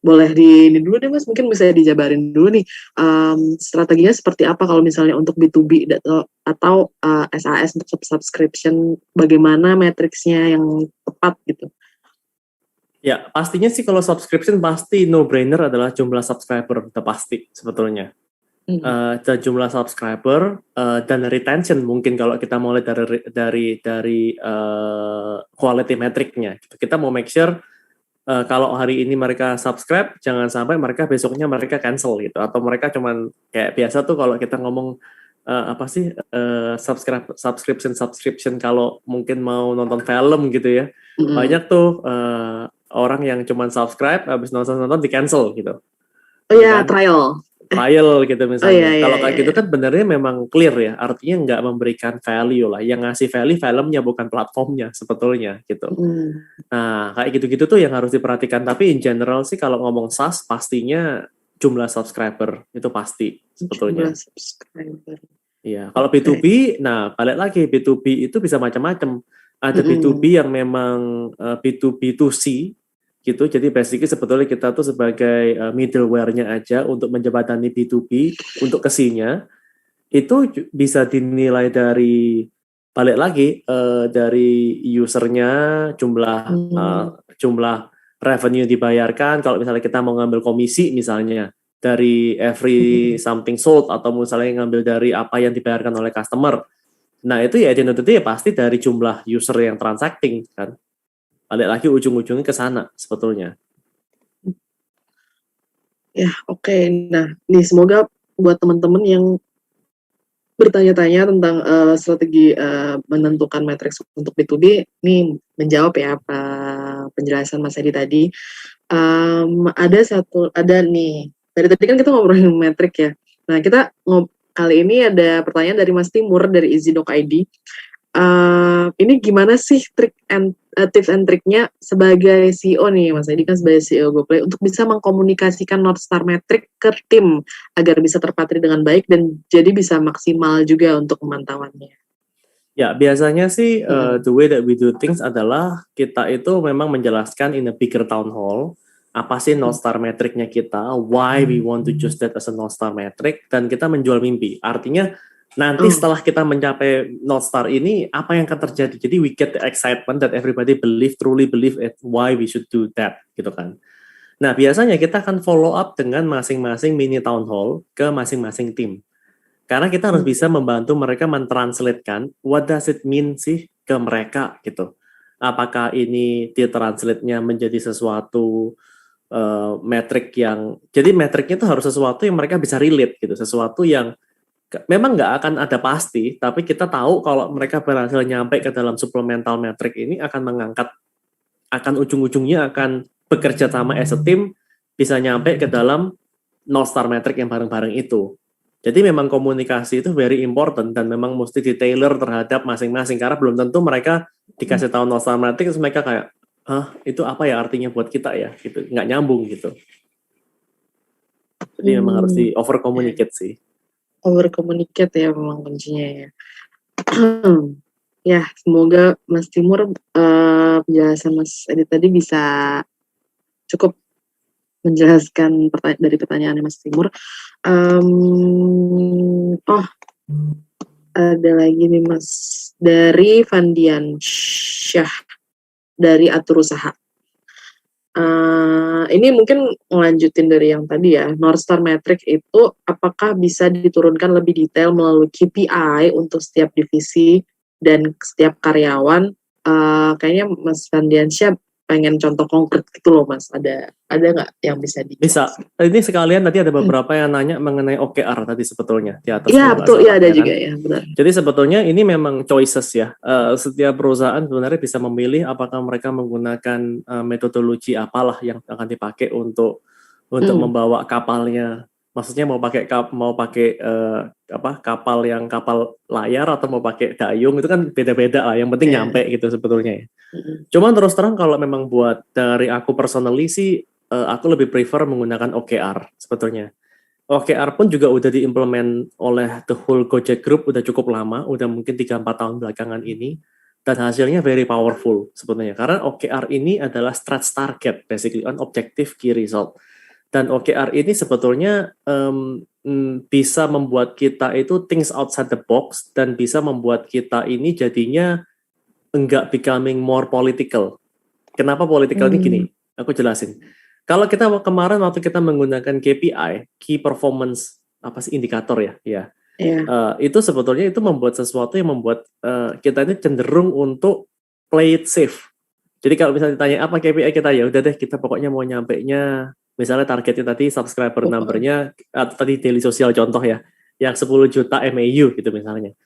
Boleh ini dulu deh Mas, mungkin bisa dijabarin dulu nih strateginya seperti apa kalau misalnya untuk B2B atau SAS untuk subscription, bagaimana matriksnya yang tepat gitu? Ya, pastinya sih kalau subscription pasti no-brainer adalah jumlah subscriber, udah pasti sebetulnya. Dan jumlah subscriber dan retention mungkin kalau kita mulai dari quality metricnya. Kita mau make sure kalau hari ini mereka subscribe, jangan sampai mereka besoknya mereka cancel gitu, atau mereka cuman kayak biasa tuh kalau kita ngomong subscription kalau mungkin mau nonton film gitu ya, banyak tuh orang yang cuman subscribe habis nonton di cancel gitu. Oh ya, trial gitu misalnya. Kalau kayak gitu kan benernya memang clear ya, artinya nggak memberikan value lah. Yang ngasih value filmnya bukan platformnya sebetulnya gitu. Nah kayak gitu-gitu tuh yang harus diperhatikan. Tapi in general sih kalau ngomong SaaS pastinya jumlah subscriber itu pasti sebetulnya. Jumlah subscriber. Iya. Kalau B2B, nah balik lagi B2B itu bisa macam-macam. Ada B2B yang memang B2B2C gitu, jadi basically sebetulnya kita tuh sebagai middleware-nya aja untuk menjembatani B2B untuk ke-C-nya, itu bisa dinilai dari balik lagi dari usernya, jumlah revenue dibayarkan. Kalau misalnya kita mau ngambil komisi misalnya dari every something sold, atau misalnya ngambil dari apa yang dibayarkan oleh customer, nah itu ya identity ya pasti dari jumlah user yang transacting kan. Balik lagi ujung-ujungnya ke sana sebetulnya. Ya, oke. Nah, nih semoga buat teman-teman yang bertanya-tanya tentang strategi menentukan matriks untuk B2B, nih menjawab ya penjelasan Mas Edi tadi. Ada nih, dari tadi kan kita ngobrolin metrik ya. Nah, kali ini ada pertanyaan dari Mas Timur dari Easy.id. Ini gimana sih tips and triknya sebagai CEO nih, Mas Edi kan sebagai CEO GoPlay untuk bisa mengkomunikasikan North Star Metric ke tim agar bisa terpatri dengan baik dan jadi bisa maksimal juga untuk pemantauannya. Ya, biasanya sih the way that we do things adalah kita itu memang menjelaskan in a bigger town hall apa sih North Star metricnya kita, why we want to choose that as a North Star metric, dan kita menjual mimpi. Artinya nanti setelah kita mencapai North Star ini, apa yang akan terjadi? Jadi we get the excitement that everybody truly believe at why we should do that, gitu kan. Nah, biasanya kita akan follow up dengan masing-masing mini town hall ke masing-masing tim. Karena kita harus bisa membantu mereka mentranslatekan what does it mean sih ke mereka, gitu. Apakah ini ditranslate-nya menjadi sesuatu metrik yang, jadi metriknya itu harus sesuatu yang mereka bisa relate, gitu. Sesuatu yang memang nggak akan ada pasti, tapi kita tahu kalau mereka berhasil nyampe ke dalam supplemental metric ini akan ujung-ujungnya akan bekerja sama as a team, bisa nyampe ke dalam North Star metric yang bareng-bareng itu. Jadi memang komunikasi itu very important dan memang mesti di-tailor terhadap masing-masing, karena belum tentu mereka dikasih tahu North Star metric terus mereka kayak, itu apa ya artinya buat kita ya, gitu, nggak nyambung gitu. Jadi memang harus di-over communicate sih. Over communicate ya memang kuncinya ya. Ya, semoga Mas Timur penjelasan Mas Edi tadi bisa cukup menjelaskan dari pertanyaannya Mas Timur. Ada lagi nih Mas dari Vandian Syah dari Atur Usaha. Ini mungkin ngelanjutin dari yang tadi ya, North Star Metric itu apakah bisa diturunkan lebih detail melalui KPI untuk setiap divisi dan setiap karyawan? Kayaknya Mas Fandiansyah pengen contoh konkret gitu loh Mas, ada nggak yang bisa Bisa. Ini sekalian tadi ada beberapa yang nanya mengenai OKR tadi sebetulnya di atas. Iya betul, iya ada ya juga kan? ya, benar. Jadi sebetulnya ini memang choices ya. Setiap perusahaan sebenarnya bisa memilih apakah mereka menggunakan metodologi apalah yang akan dipakai untuk membawa kapalnya. Maksudnya mau pakai kapal yang kapal layar atau mau pakai dayung itu kan beda-beda lah. Yang penting nyampe gitu sebetulnya ya. Cuman terus terang kalau memang buat dari aku personally sih, aku lebih prefer menggunakan OKR sebetulnya. OKR pun juga udah diimplement oleh the whole Gojek Group udah cukup lama, udah mungkin 3-4 tahun belakangan ini, dan hasilnya very powerful sebetulnya. Karena OKR ini adalah stretch target, basically on objective key result. Dan OKR ini sebetulnya bisa membuat kita itu things outside the box, dan bisa membuat kita ini jadinya enggak becoming more political. Kenapa political ini gini? Aku jelasin. Kalau kita kemarin waktu kita menggunakan KPI, Key Performance indikator ya, itu sebetulnya itu membuat sesuatu yang membuat kita ini cenderung untuk play it safe. Jadi kalau misalnya ditanya apa KPI kita, ya udah deh kita pokoknya mau nyampe-nya, misalnya targetnya tadi subscriber number-nya atau tadi daily social contoh ya, yang 10 juta MAU gitu misalnya.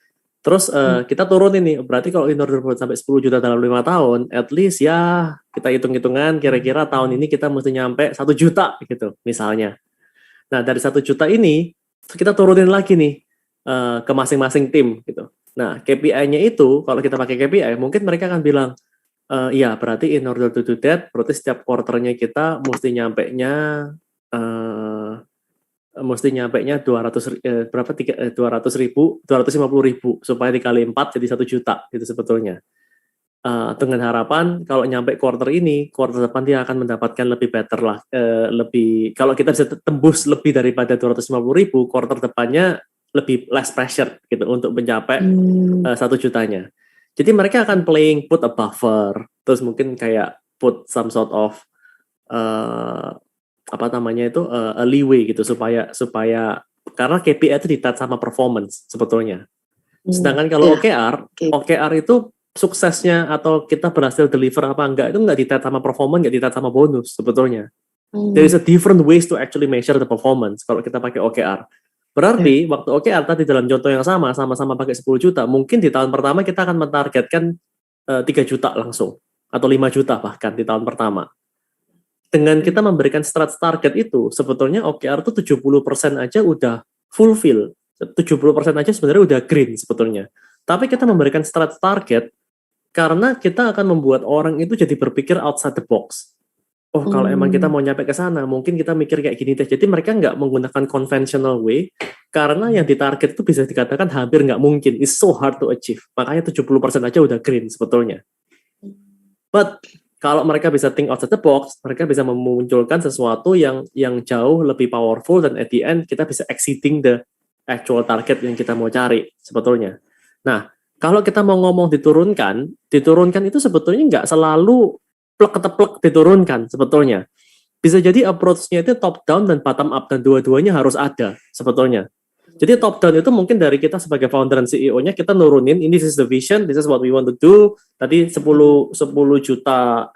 Terus kita turunin nih, berarti kalau in order sampai 10 juta dalam 5 tahun, at least ya kita hitung-hitungan kira-kira tahun ini kita mesti nyampe 1 juta gitu misalnya. Nah dari 1 juta ini kita turunin lagi nih ke masing-masing tim gitu. Nah KPI-nya itu kalau kita pakai KPI mungkin mereka akan bilang, iya berarti in order to do that, berarti setiap quarter-nya kita mesti nyampe-nya 250.000 supaya dikali 4 jadi 1 juta gitu sebetulnya. Dengan harapan kalau nyampe quarter depan dia akan mendapatkan lebih better lah, lebih kalau kita bisa tembus lebih daripada 250.000, quarter depannya lebih less pressure gitu untuk mencapai 1 jutanya. Jadi mereka akan put a buffer, terus mungkin kayak put some sort of a leeway gitu supaya karena KPI itu di-tie sama performance sebetulnya. Sedangkan kalau OKR itu suksesnya atau kita berhasil deliver apa enggak itu enggak di-tie sama performance, enggak di-tie sama bonus sebetulnya. There is a different ways to actually measure the performance kalau kita pakai OKR. Berarti waktu OKR tadi dalam contoh yang sama-sama pakai 10 juta, mungkin di tahun pertama kita akan mentargetkan 3 juta langsung atau 5 juta bahkan di tahun pertama. Dengan kita memberikan stretch target itu, sebetulnya OKR itu 70% aja udah fulfill. 70% aja sebenarnya udah green sebetulnya. Tapi kita memberikan stretch target karena kita akan membuat orang itu jadi berpikir outside the box. Oh, kalau emang kita mau nyampe ke sana, mungkin kita mikir kayak gini deh. Jadi mereka nggak menggunakan conventional way, karena yang ditarget itu bisa dikatakan hampir nggak mungkin. It's so hard to achieve. Makanya 70% aja udah green sebetulnya. But kalau mereka bisa think outside the box, mereka bisa memunculkan sesuatu yang jauh lebih powerful, dan at the end kita bisa exceeding the actual target yang kita mau cari sebetulnya. Nah, kalau kita mau ngomong diturunkan itu sebetulnya nggak selalu plek-keteplek diturunkan sebetulnya. Bisa jadi approach-nya itu top down dan bottom up, dan dua-duanya harus ada sebetulnya. Jadi top down itu mungkin dari kita sebagai founder dan CEO-nya kita nurunin, ini this is the vision, this is what we want to do. Tadi 10 juta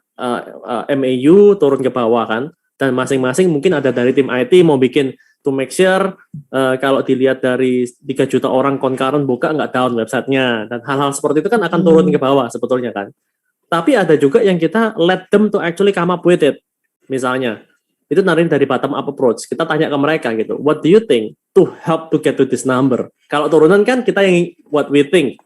MAU turun ke bawah kan, dan masing-masing mungkin ada dari tim IT mau bikin to make sure kalau dilihat dari 3 juta orang concurrent buka nggak down websitenya, dan hal-hal seperti itu kan akan turun ke bawah sebetulnya kan. Tapi ada juga yang kita let them to actually come up with it. Misalnya, itu narin dari bottom up approach. Kita tanya ke mereka gitu, what do you think to help to get to this number? Kalau turunan kan kita yang what we think.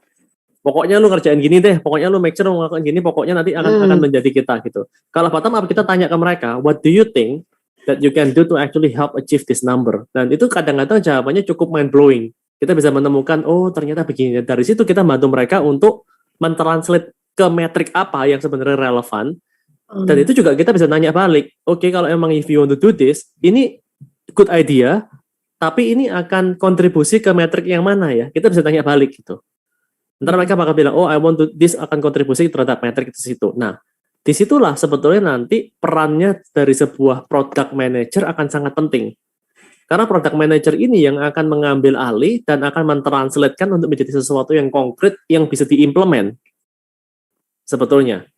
Pokoknya lu kerjain gini deh, pokoknya lu make sure lu ngelakuin gini, pokoknya nanti akan menjadi kita gitu. Kalau bottom up kita tanya ke mereka, what do you think that you can do to actually help achieve this number? Dan itu kadang-kadang jawabannya cukup mind blowing. Kita bisa menemukan, oh ternyata begini. Dari situ kita bantu mereka untuk mentranslate ke metrik apa yang sebenarnya relevan, dan itu juga kita bisa nanya balik, oke, kalau emang if you want to do this, ini good idea, tapi ini akan kontribusi ke metrik yang mana ya, kita bisa tanya balik gitu. Ntar mereka bakal bilang, oh I want to this akan kontribusi terhadap metrik di situ. Nah, Disitulah sebetulnya nanti perannya dari sebuah product manager akan sangat penting. Karena product manager ini yang akan mengambil alih dan akan mentranslatekan untuk menjadi sesuatu yang konkret yang bisa diimplement sebetulnya.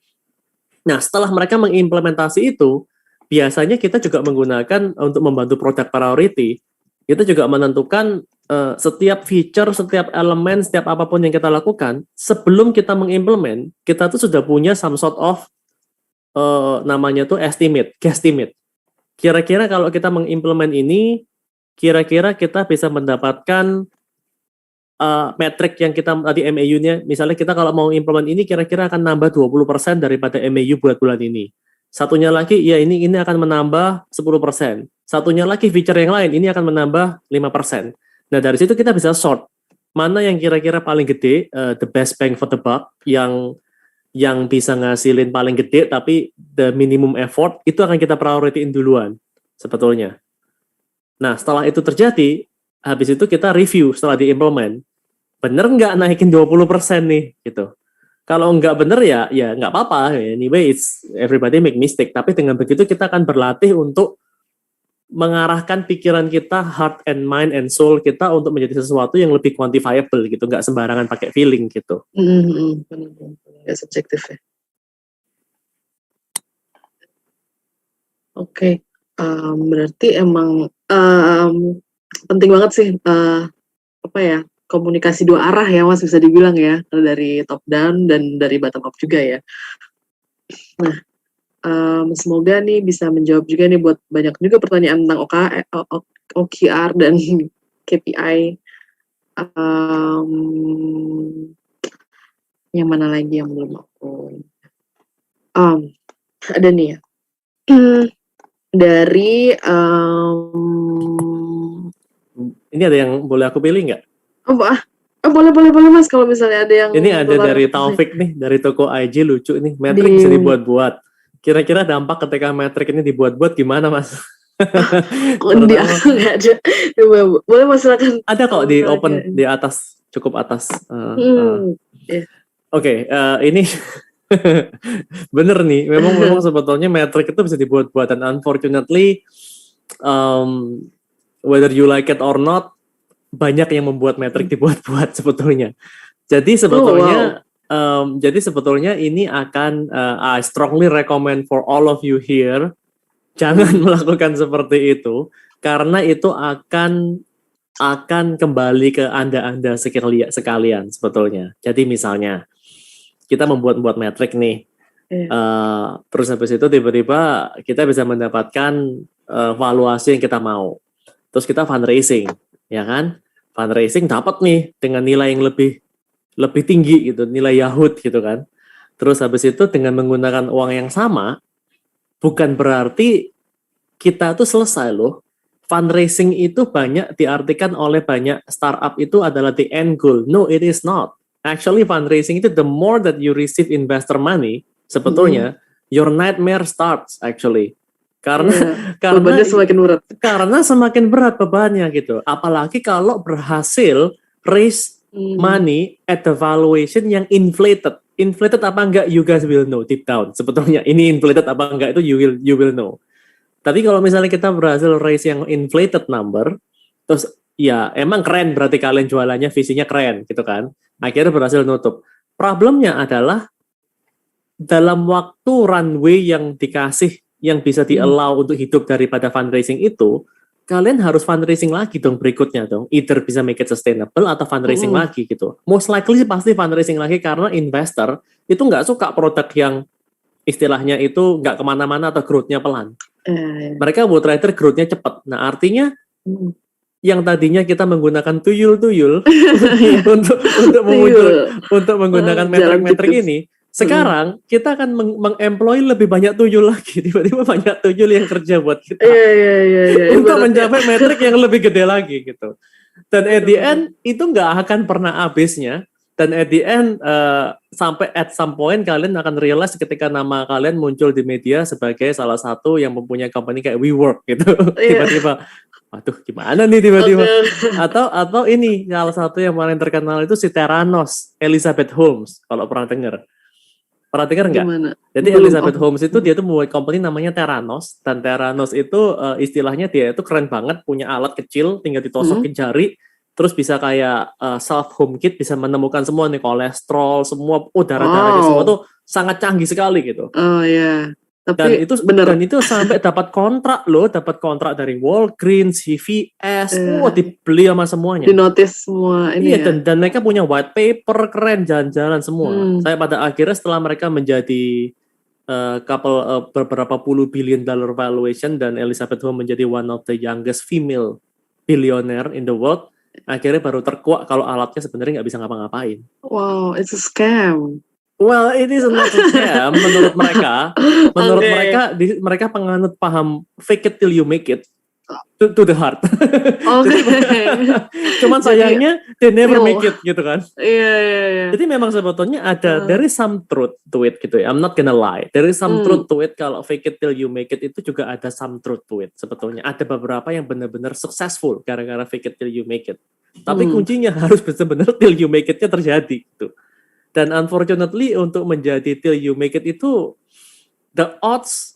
Nah, setelah mereka mengimplementasi itu, biasanya kita juga menggunakan untuk membantu product priority, kita juga menentukan setiap feature, setiap elemen, setiap apapun yang kita lakukan, sebelum kita mengimplement, kita tuh sudah punya some sort of namanya tuh guesstimate. Kira-kira kalau kita mengimplement ini, kira-kira kita bisa mendapatkan metrik yang kita tadi MAU-nya, misalnya kita kalau mau implement ini kira-kira akan nambah 20% daripada MAU buat bulan ini. Satunya lagi, ya ini akan menambah 10%. Satunya lagi feature yang lain, ini akan menambah 5%. Nah, dari situ kita bisa sort. Mana yang kira-kira paling gede, the best bang for the buck, yang bisa ngasilin paling gede, tapi the minimum effort, itu akan kita priority-in duluan, sebetulnya. Nah, setelah itu terjadi, habis itu kita review setelah di-implement. Bener nggak naikin 20% nih, gitu. Kalau nggak bener ya nggak apa-apa. Anyway, everybody make mistake. Tapi dengan begitu kita akan berlatih untuk mengarahkan pikiran kita, heart and mind and soul kita untuk menjadi sesuatu yang lebih quantifiable gitu, nggak sembarangan pakai feeling gitu. Nggak subjektif ya. Oke, berarti emang penting banget sih komunikasi dua arah ya Mas, bisa dibilang ya, dari top down dan dari bottom up juga ya. Nah, semoga nih bisa menjawab juga nih buat banyak juga pertanyaan tentang OKR dan KPI. Yang mana lagi yang belum aku ada nih ya. Dari ini ada yang boleh aku pilih nggak? Boleh Mas, kalau misalnya ada yang... Ini ada dari Taufik nih, dari toko IG, lucu nih. Metrik bisa dibuat-buat. Kira-kira dampak ketika metrik ini dibuat-buat gimana, Mas? Nggak ada. Boleh Mas, silakan. Ada kok di open, di atas, cukup atas. Oke, ini bener nih. Memang sebetulnya metrik itu bisa dibuat-buat. Dan unfortunately, whether you like it or not, banyak yang membuat metrik dibuat-buat sebetulnya. Jadi sebetulnya ini akan I strongly recommend for all of you here, jangan melakukan seperti itu, karena itu akan kembali ke anda sekalian sebetulnya. Jadi misalnya kita membuat metrik nih, terus habis itu tiba-tiba kita bisa mendapatkan valuasi yang kita mau, terus kita fundraising. Ya kan, fundraising dapat nih dengan nilai yang lebih tinggi gitu, nilai Yahud gitu kan. Terus habis itu dengan menggunakan uang yang sama, bukan berarti kita tuh selesai loh. Fundraising itu banyak diartikan oleh banyak startup itu adalah the end goal. No, it is not. Actually fundraising itu the more that you receive investor money, sebetulnya your nightmare starts actually. Karena semakin berat bebannya gitu. Apalagi kalau berhasil raise money at the valuation yang inflated. Inflated apa enggak, you guys will know deep down. Sebetulnya ini inflated apa enggak itu you will know. Tapi kalau misalnya kita berhasil raise yang inflated number, terus ya emang keren, berarti kalian jualannya visinya keren gitu kan. Akhirnya berhasil nutup. Problemnya adalah dalam waktu runway yang dikasih, yang bisa di-allow untuk hidup daripada fundraising itu, kalian harus fundraising lagi dong berikutnya dong. Either bisa make it sustainable atau fundraising lagi gitu. Most likely pasti fundraising lagi karena investor itu nggak suka produk yang istilahnya itu nggak kemana-mana atau growth-nya pelan. Mereka buat trader growth-nya cepat. Nah artinya yang tadinya kita menggunakan tuyul-tuyul untuk menggunakan metrik-metrik ini, sekarang kita akan mengemploy lebih banyak tuyul lagi, tiba-tiba banyak tuyul yang kerja buat kita untuk mencapai metrik yang lebih gede lagi gitu. Dan at the end itu nggak akan pernah habisnya. Dan at the end sampai at some point kalian akan realize ketika nama kalian muncul di media sebagai salah satu yang mempunyai company kayak WeWork gitu. Tiba-tiba, waduh gimana nih tiba-tiba. Atau ini salah satu yang paling terkenal itu si Theranos, Elizabeth Holmes kalau pernah dengar. Pernah dengar nggak? Gimana? Jadi Belum. Elizabeth Holmes itu dia tuh membuat company namanya Theranos, dan Theranos itu istilahnya dia itu keren banget, punya alat kecil tinggal ditosokin jari, terus bisa kayak self home kit, bisa menemukan semua nih kolesterol, semua darah-darahnya semua tuh sangat canggih sekali gitu. Oh ya. Dan Tapi itu bener. sampai dapat kontrak loh, dapat kontrak dari Walgreens, CVS, dibeli sama semuanya. Di notice semua ini iya, ya. dan mereka punya white paper keren, jalan-jalan semua. Saya pada akhirnya setelah mereka menjadi beberapa puluh billion dollar valuation dan Elizabeth Holmes menjadi one of the youngest female billionaire in the world, akhirnya baru terkuak kalau alatnya sebenarnya nggak bisa ngapa-ngapain. Wow, it's a scam. Well, it is not a scam menurut mereka. Menurut mereka penganut paham fake it till you make it to the heart. Cuman sayangnya they never make it gitu kan. Iya. Jadi memang sebetulnya ada there is some truth to it gitu ya. I'm not gonna lie. There is some truth to it, kalau fake it till you make it itu juga ada some truth to it sebetulnya. Ada beberapa yang benar-benar successful gara-gara fake it till you make it. Tapi kuncinya harus benar-benar till you make it-nya terjadi gitu. Dan unfortunately untuk menjadi till you make it itu the odds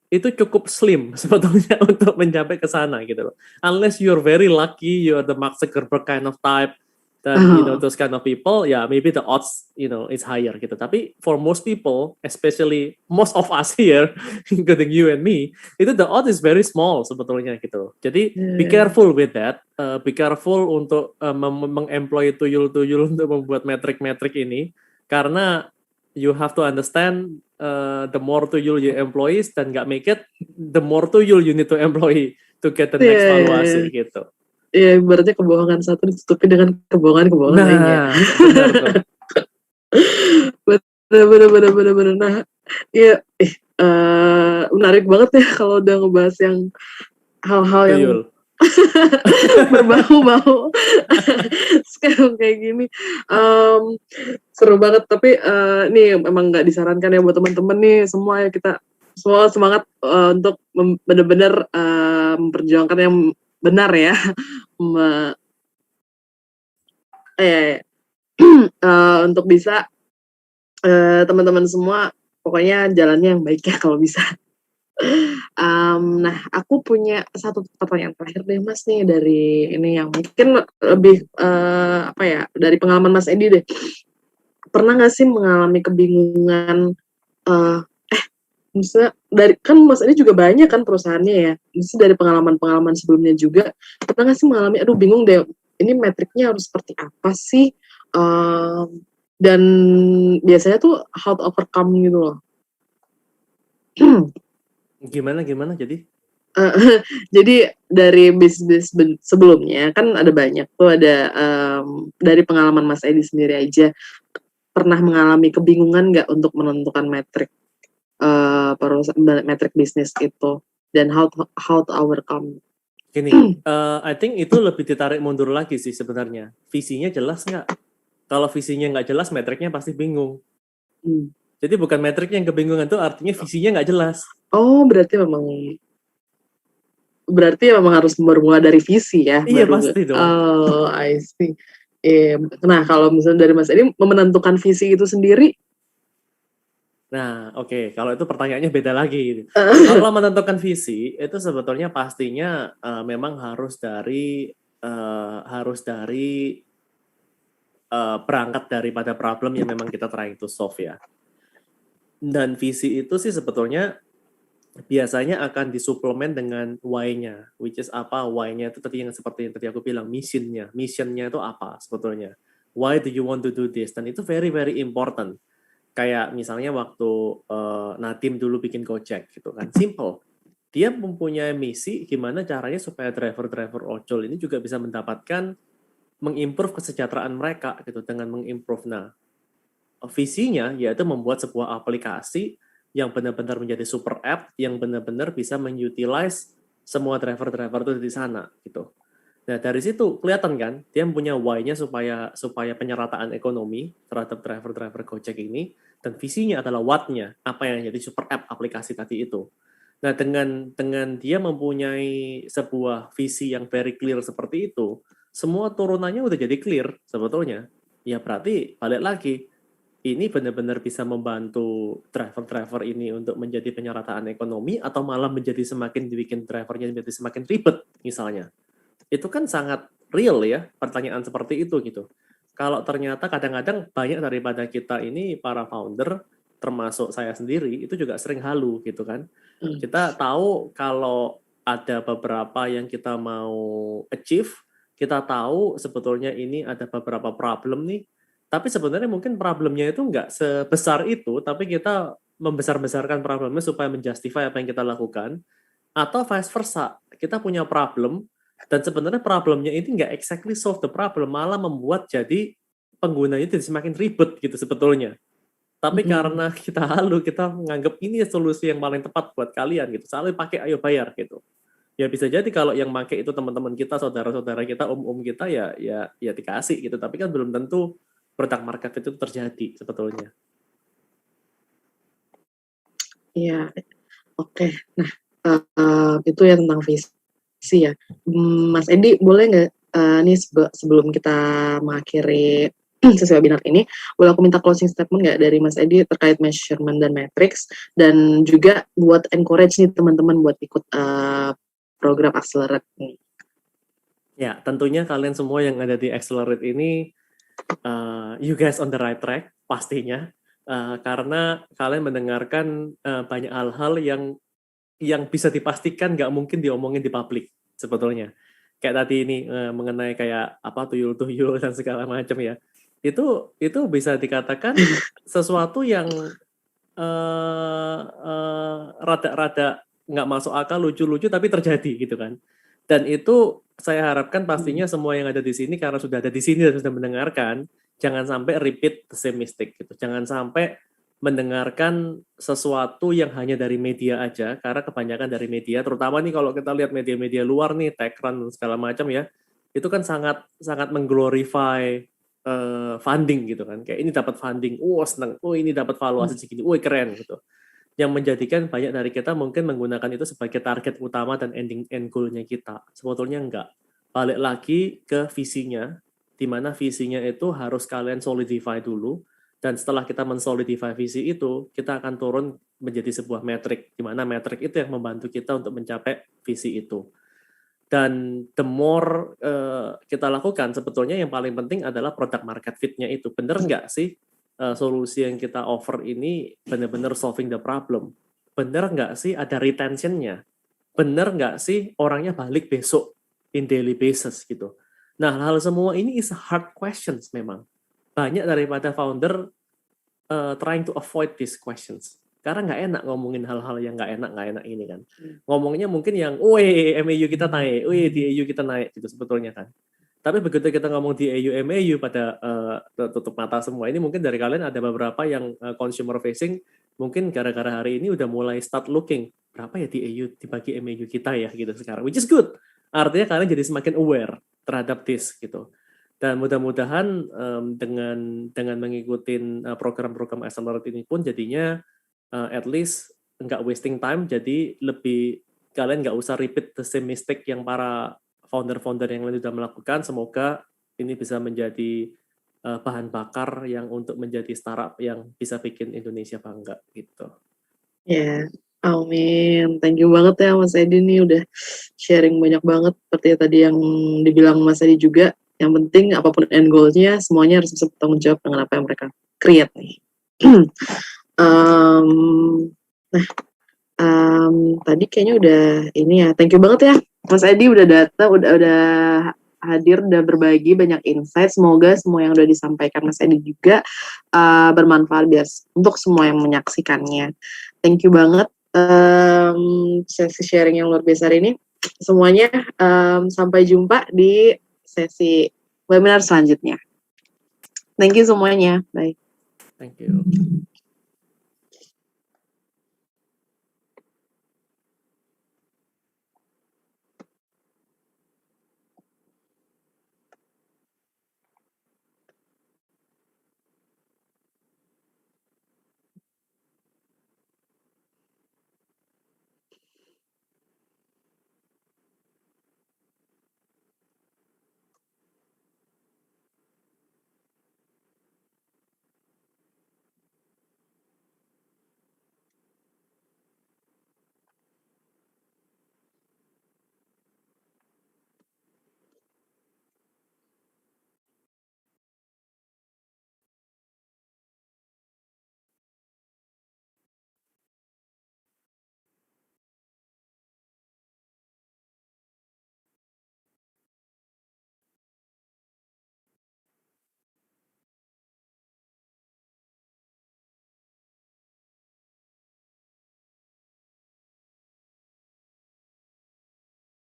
itu cukup slim sebetulnya untuk mencapai ke sana gitu loh. Unless you're very lucky, you're the Mark Zuckerberg kind of type, then those kind of people, maybe the odds is higher gitu. Tapi for most people, especially most of us here, including you and me, itu the odds is very small sebetulnya gitu. Jadi be careful with that. Be careful untuk mengemploy tuyul-tuyul untuk membuat metrik-metrik ini, karena you have to understand the more tuyul you employees dan nggak make it, the more tuyul you need to employ to get the next valuasi gitu. Iya, berarti kebohongan satu ditutupi dengan kebohongan lainnya. Bener. Nah, iya, menarik banget ya kalau udah ngebahas yang hal-hal yang berbau-bau sekarang kayak gini. Seru banget, tapi nih memang nggak disarankan ya buat teman-teman nih semua ya, kita semua semangat untuk benar-benar memperjuangkan yang benar ya. Untuk bisa teman-teman semua pokoknya jalannya yang baik ya kalau bisa. Nah, aku punya satu pertanyaan terakhir deh Mas nih, dari ini yang mungkin lebih dari pengalaman Mas Edi deh. Pernah nggak sih mengalami kebingungan? Misalnya dari kan Mas Edi juga banyak kan perusahaannya ya. Misalnya dari pengalaman-pengalaman sebelumnya juga, pernah nggak sih mengalami, aduh bingung deh, ini metriknya harus seperti apa sih? Dan biasanya tuh how to overcome gitu loh. Gimana jadi? Jadi dari bisnis sebelumnya kan ada banyak tuh, ada dari pengalaman Mas Edi sendiri aja, pernah mengalami kebingungan nggak untuk menentukan metrik metrik bisnis itu, dan how to overcome? Gini, I think itu lebih ditarik mundur lagi sih sebenarnya. Visinya jelas nggak? Kalau visinya nggak jelas, metriknya pasti bingung. Jadi bukan metriknya yang kebingungan, tuh artinya visinya nggak jelas. Oh, berarti memang harus bermula dari visi ya? Iya, pasti dong. Oh, I see. Nah, kalau misalnya dari Mas Edi menentukan visi itu sendiri? Nah, oke. Kalau itu pertanyaannya beda lagi. Kalau menentukan visi, itu sebetulnya pastinya memang harus dari berangkat daripada problem yang memang kita trying to solve ya. Dan visi itu sih sebetulnya biasanya akan disuplemen dengan why-nya, which is apa why-nya itu tadi yang seperti yang tadi aku bilang, missionnya itu apa sebetulnya, why do you want to do this, dan itu very very important. Kayak misalnya waktu Nadim dulu bikin Gojek gitu kan, simple, dia mempunyai misi gimana caranya supaya driver-driver ojol ini juga bisa mendapatkan mengimprove kesejahteraan mereka gitu dengan mengimprove. Nah, visinya yaitu membuat sebuah aplikasi yang benar-benar menjadi super app yang benar-benar bisa mengutilize semua driver-driver itu di sana gitu. Nah, dari situ kelihatan kan dia punya why-nya supaya penyerataan ekonomi terhadap driver-driver Gojek ini, dan visinya adalah what-nya, apa yang jadi super app aplikasi tadi itu. Nah, dengan dia mempunyai sebuah visi yang very clear seperti itu, semua turunannya udah jadi clear sebetulnya. Ya berarti balik lagi, ini benar-benar bisa membantu driver-driver ini untuk menjadi penyerataan ekonomi atau malah menjadi semakin dibikin drivernya menjadi semakin ribet misalnya. Itu kan sangat real ya, pertanyaan seperti itu gitu. Kalau ternyata kadang-kadang banyak daripada kita ini para founder, termasuk saya sendiri, itu juga sering halu gitu kan. Kita tahu kalau ada beberapa yang kita mau achieve, kita tahu sebetulnya ini ada beberapa problem nih, tapi sebenarnya mungkin problemnya itu nggak sebesar itu, tapi kita membesar-besarkan problemnya supaya menjustify apa yang kita lakukan, atau vice versa, kita punya problem, dan sebenarnya problemnya ini nggak exactly solve the problem, malah membuat jadi penggunanya jadi semakin ribet gitu sebetulnya. Tapi karena kita halu, kita menganggap ini solusi yang paling tepat buat kalian gitu, selalu pakai ayo bayar gitu. Ya bisa jadi kalau yang pakai itu teman-teman kita, saudara-saudara kita, om-om kita ya dikasih gitu, tapi kan belum tentu produk market fit itu terjadi sebetulnya. Iya, oke. Nah, itu ya tentang visi ya. Mas Edi, boleh nggak nih sebelum kita mengakhiri sesi webinar ini, boleh aku minta closing statement nggak dari Mas Edi terkait measurement dan metrics, dan juga buat encourage nih teman-teman buat ikut program Accelerate ini. Ya, tentunya kalian semua yang ada di Accelerate ini, you guys on the right track, pastinya. Karena kalian mendengarkan banyak hal-hal yang bisa dipastikan nggak mungkin diomongin di publik, sebetulnya. Kayak tadi ini, mengenai kayak apa tuyul-tuyul dan segala macam ya. Itu bisa dikatakan sesuatu yang rada-rada nggak masuk akal, lucu-lucu, tapi terjadi gitu kan. Dan itu saya harapkan pastinya semua yang ada di sini, karena sudah ada di sini dan sudah mendengarkan, jangan sampai repeat the same mistake gitu. Jangan sampai mendengarkan sesuatu yang hanya dari media aja, karena kebanyakan dari media, terutama nih kalau kita lihat media-media luar nih, TechCrunch dan segala macam ya, itu kan sangat mengglorify funding gitu kan. Kayak ini dapat funding, seneng, ini dapat valuasi segini, keren gitu. Yang menjadikan banyak dari kita mungkin menggunakan itu sebagai target utama dan end goal-nya kita. Sebetulnya enggak. Balik lagi ke visinya, di mana visinya itu harus kalian solidify dulu, dan setelah kita mensolidify visi itu, kita akan turun menjadi sebuah metrik, di mana metrik itu yang membantu kita untuk mencapai visi itu. Dan the more kita lakukan, sebetulnya yang paling penting adalah product market fit-nya itu. Bener nggak sih solusi yang kita offer ini benar-benar solving the problem? Bener nggak sih ada retention-nya? Bener nggak sih orangnya balik besok in daily basis gitu? Nah, hal semua ini is hard questions memang. Banyak daripada founder trying to avoid these questions. Karena nggak enak ngomongin hal-hal yang nggak enak ini kan. Ngomongnya mungkin yang, MAU kita naik, DAU kita naik gitu sebetulnya kan. Tapi begitu kita ngomong di MAU pada tutup mata semua, ini mungkin dari kalian ada beberapa yang consumer facing, mungkin gara-gara hari ini udah mulai start looking, berapa ya DAU dibagi MAU kita ya gitu sekarang, which is good. Artinya kalian jadi semakin aware terhadap this gitu. Dan mudah-mudahan dengan mengikuti program-program Accelerate ini pun jadinya at least nggak wasting time, jadi lebih kalian nggak usah repeat the same mistake yang para founder-founder yang lain sudah melakukan. Semoga ini bisa menjadi bahan bakar yang untuk menjadi startup yang bisa bikin Indonesia bangga gitu. Ya, amin. Thank you banget ya Mas Edi nih udah sharing banyak banget seperti tadi yang dibilang Mas Edi juga. Yang penting apapun end goal-nya, semuanya harus bisa bertanggung jawab dengan apa yang mereka create nih. Tadi kayaknya udah ini ya. Thank you banget ya Mas Edi udah datang, udah hadir, udah berbagi banyak insight. Semoga semua yang udah disampaikan Mas Edi juga bermanfaat untuk semua yang menyaksikannya. Thank you banget sesi sharing yang luar biasa ini. Semuanya sampai jumpa di sesi webinar selanjutnya. Thank you semuanya. Bye. Thank you.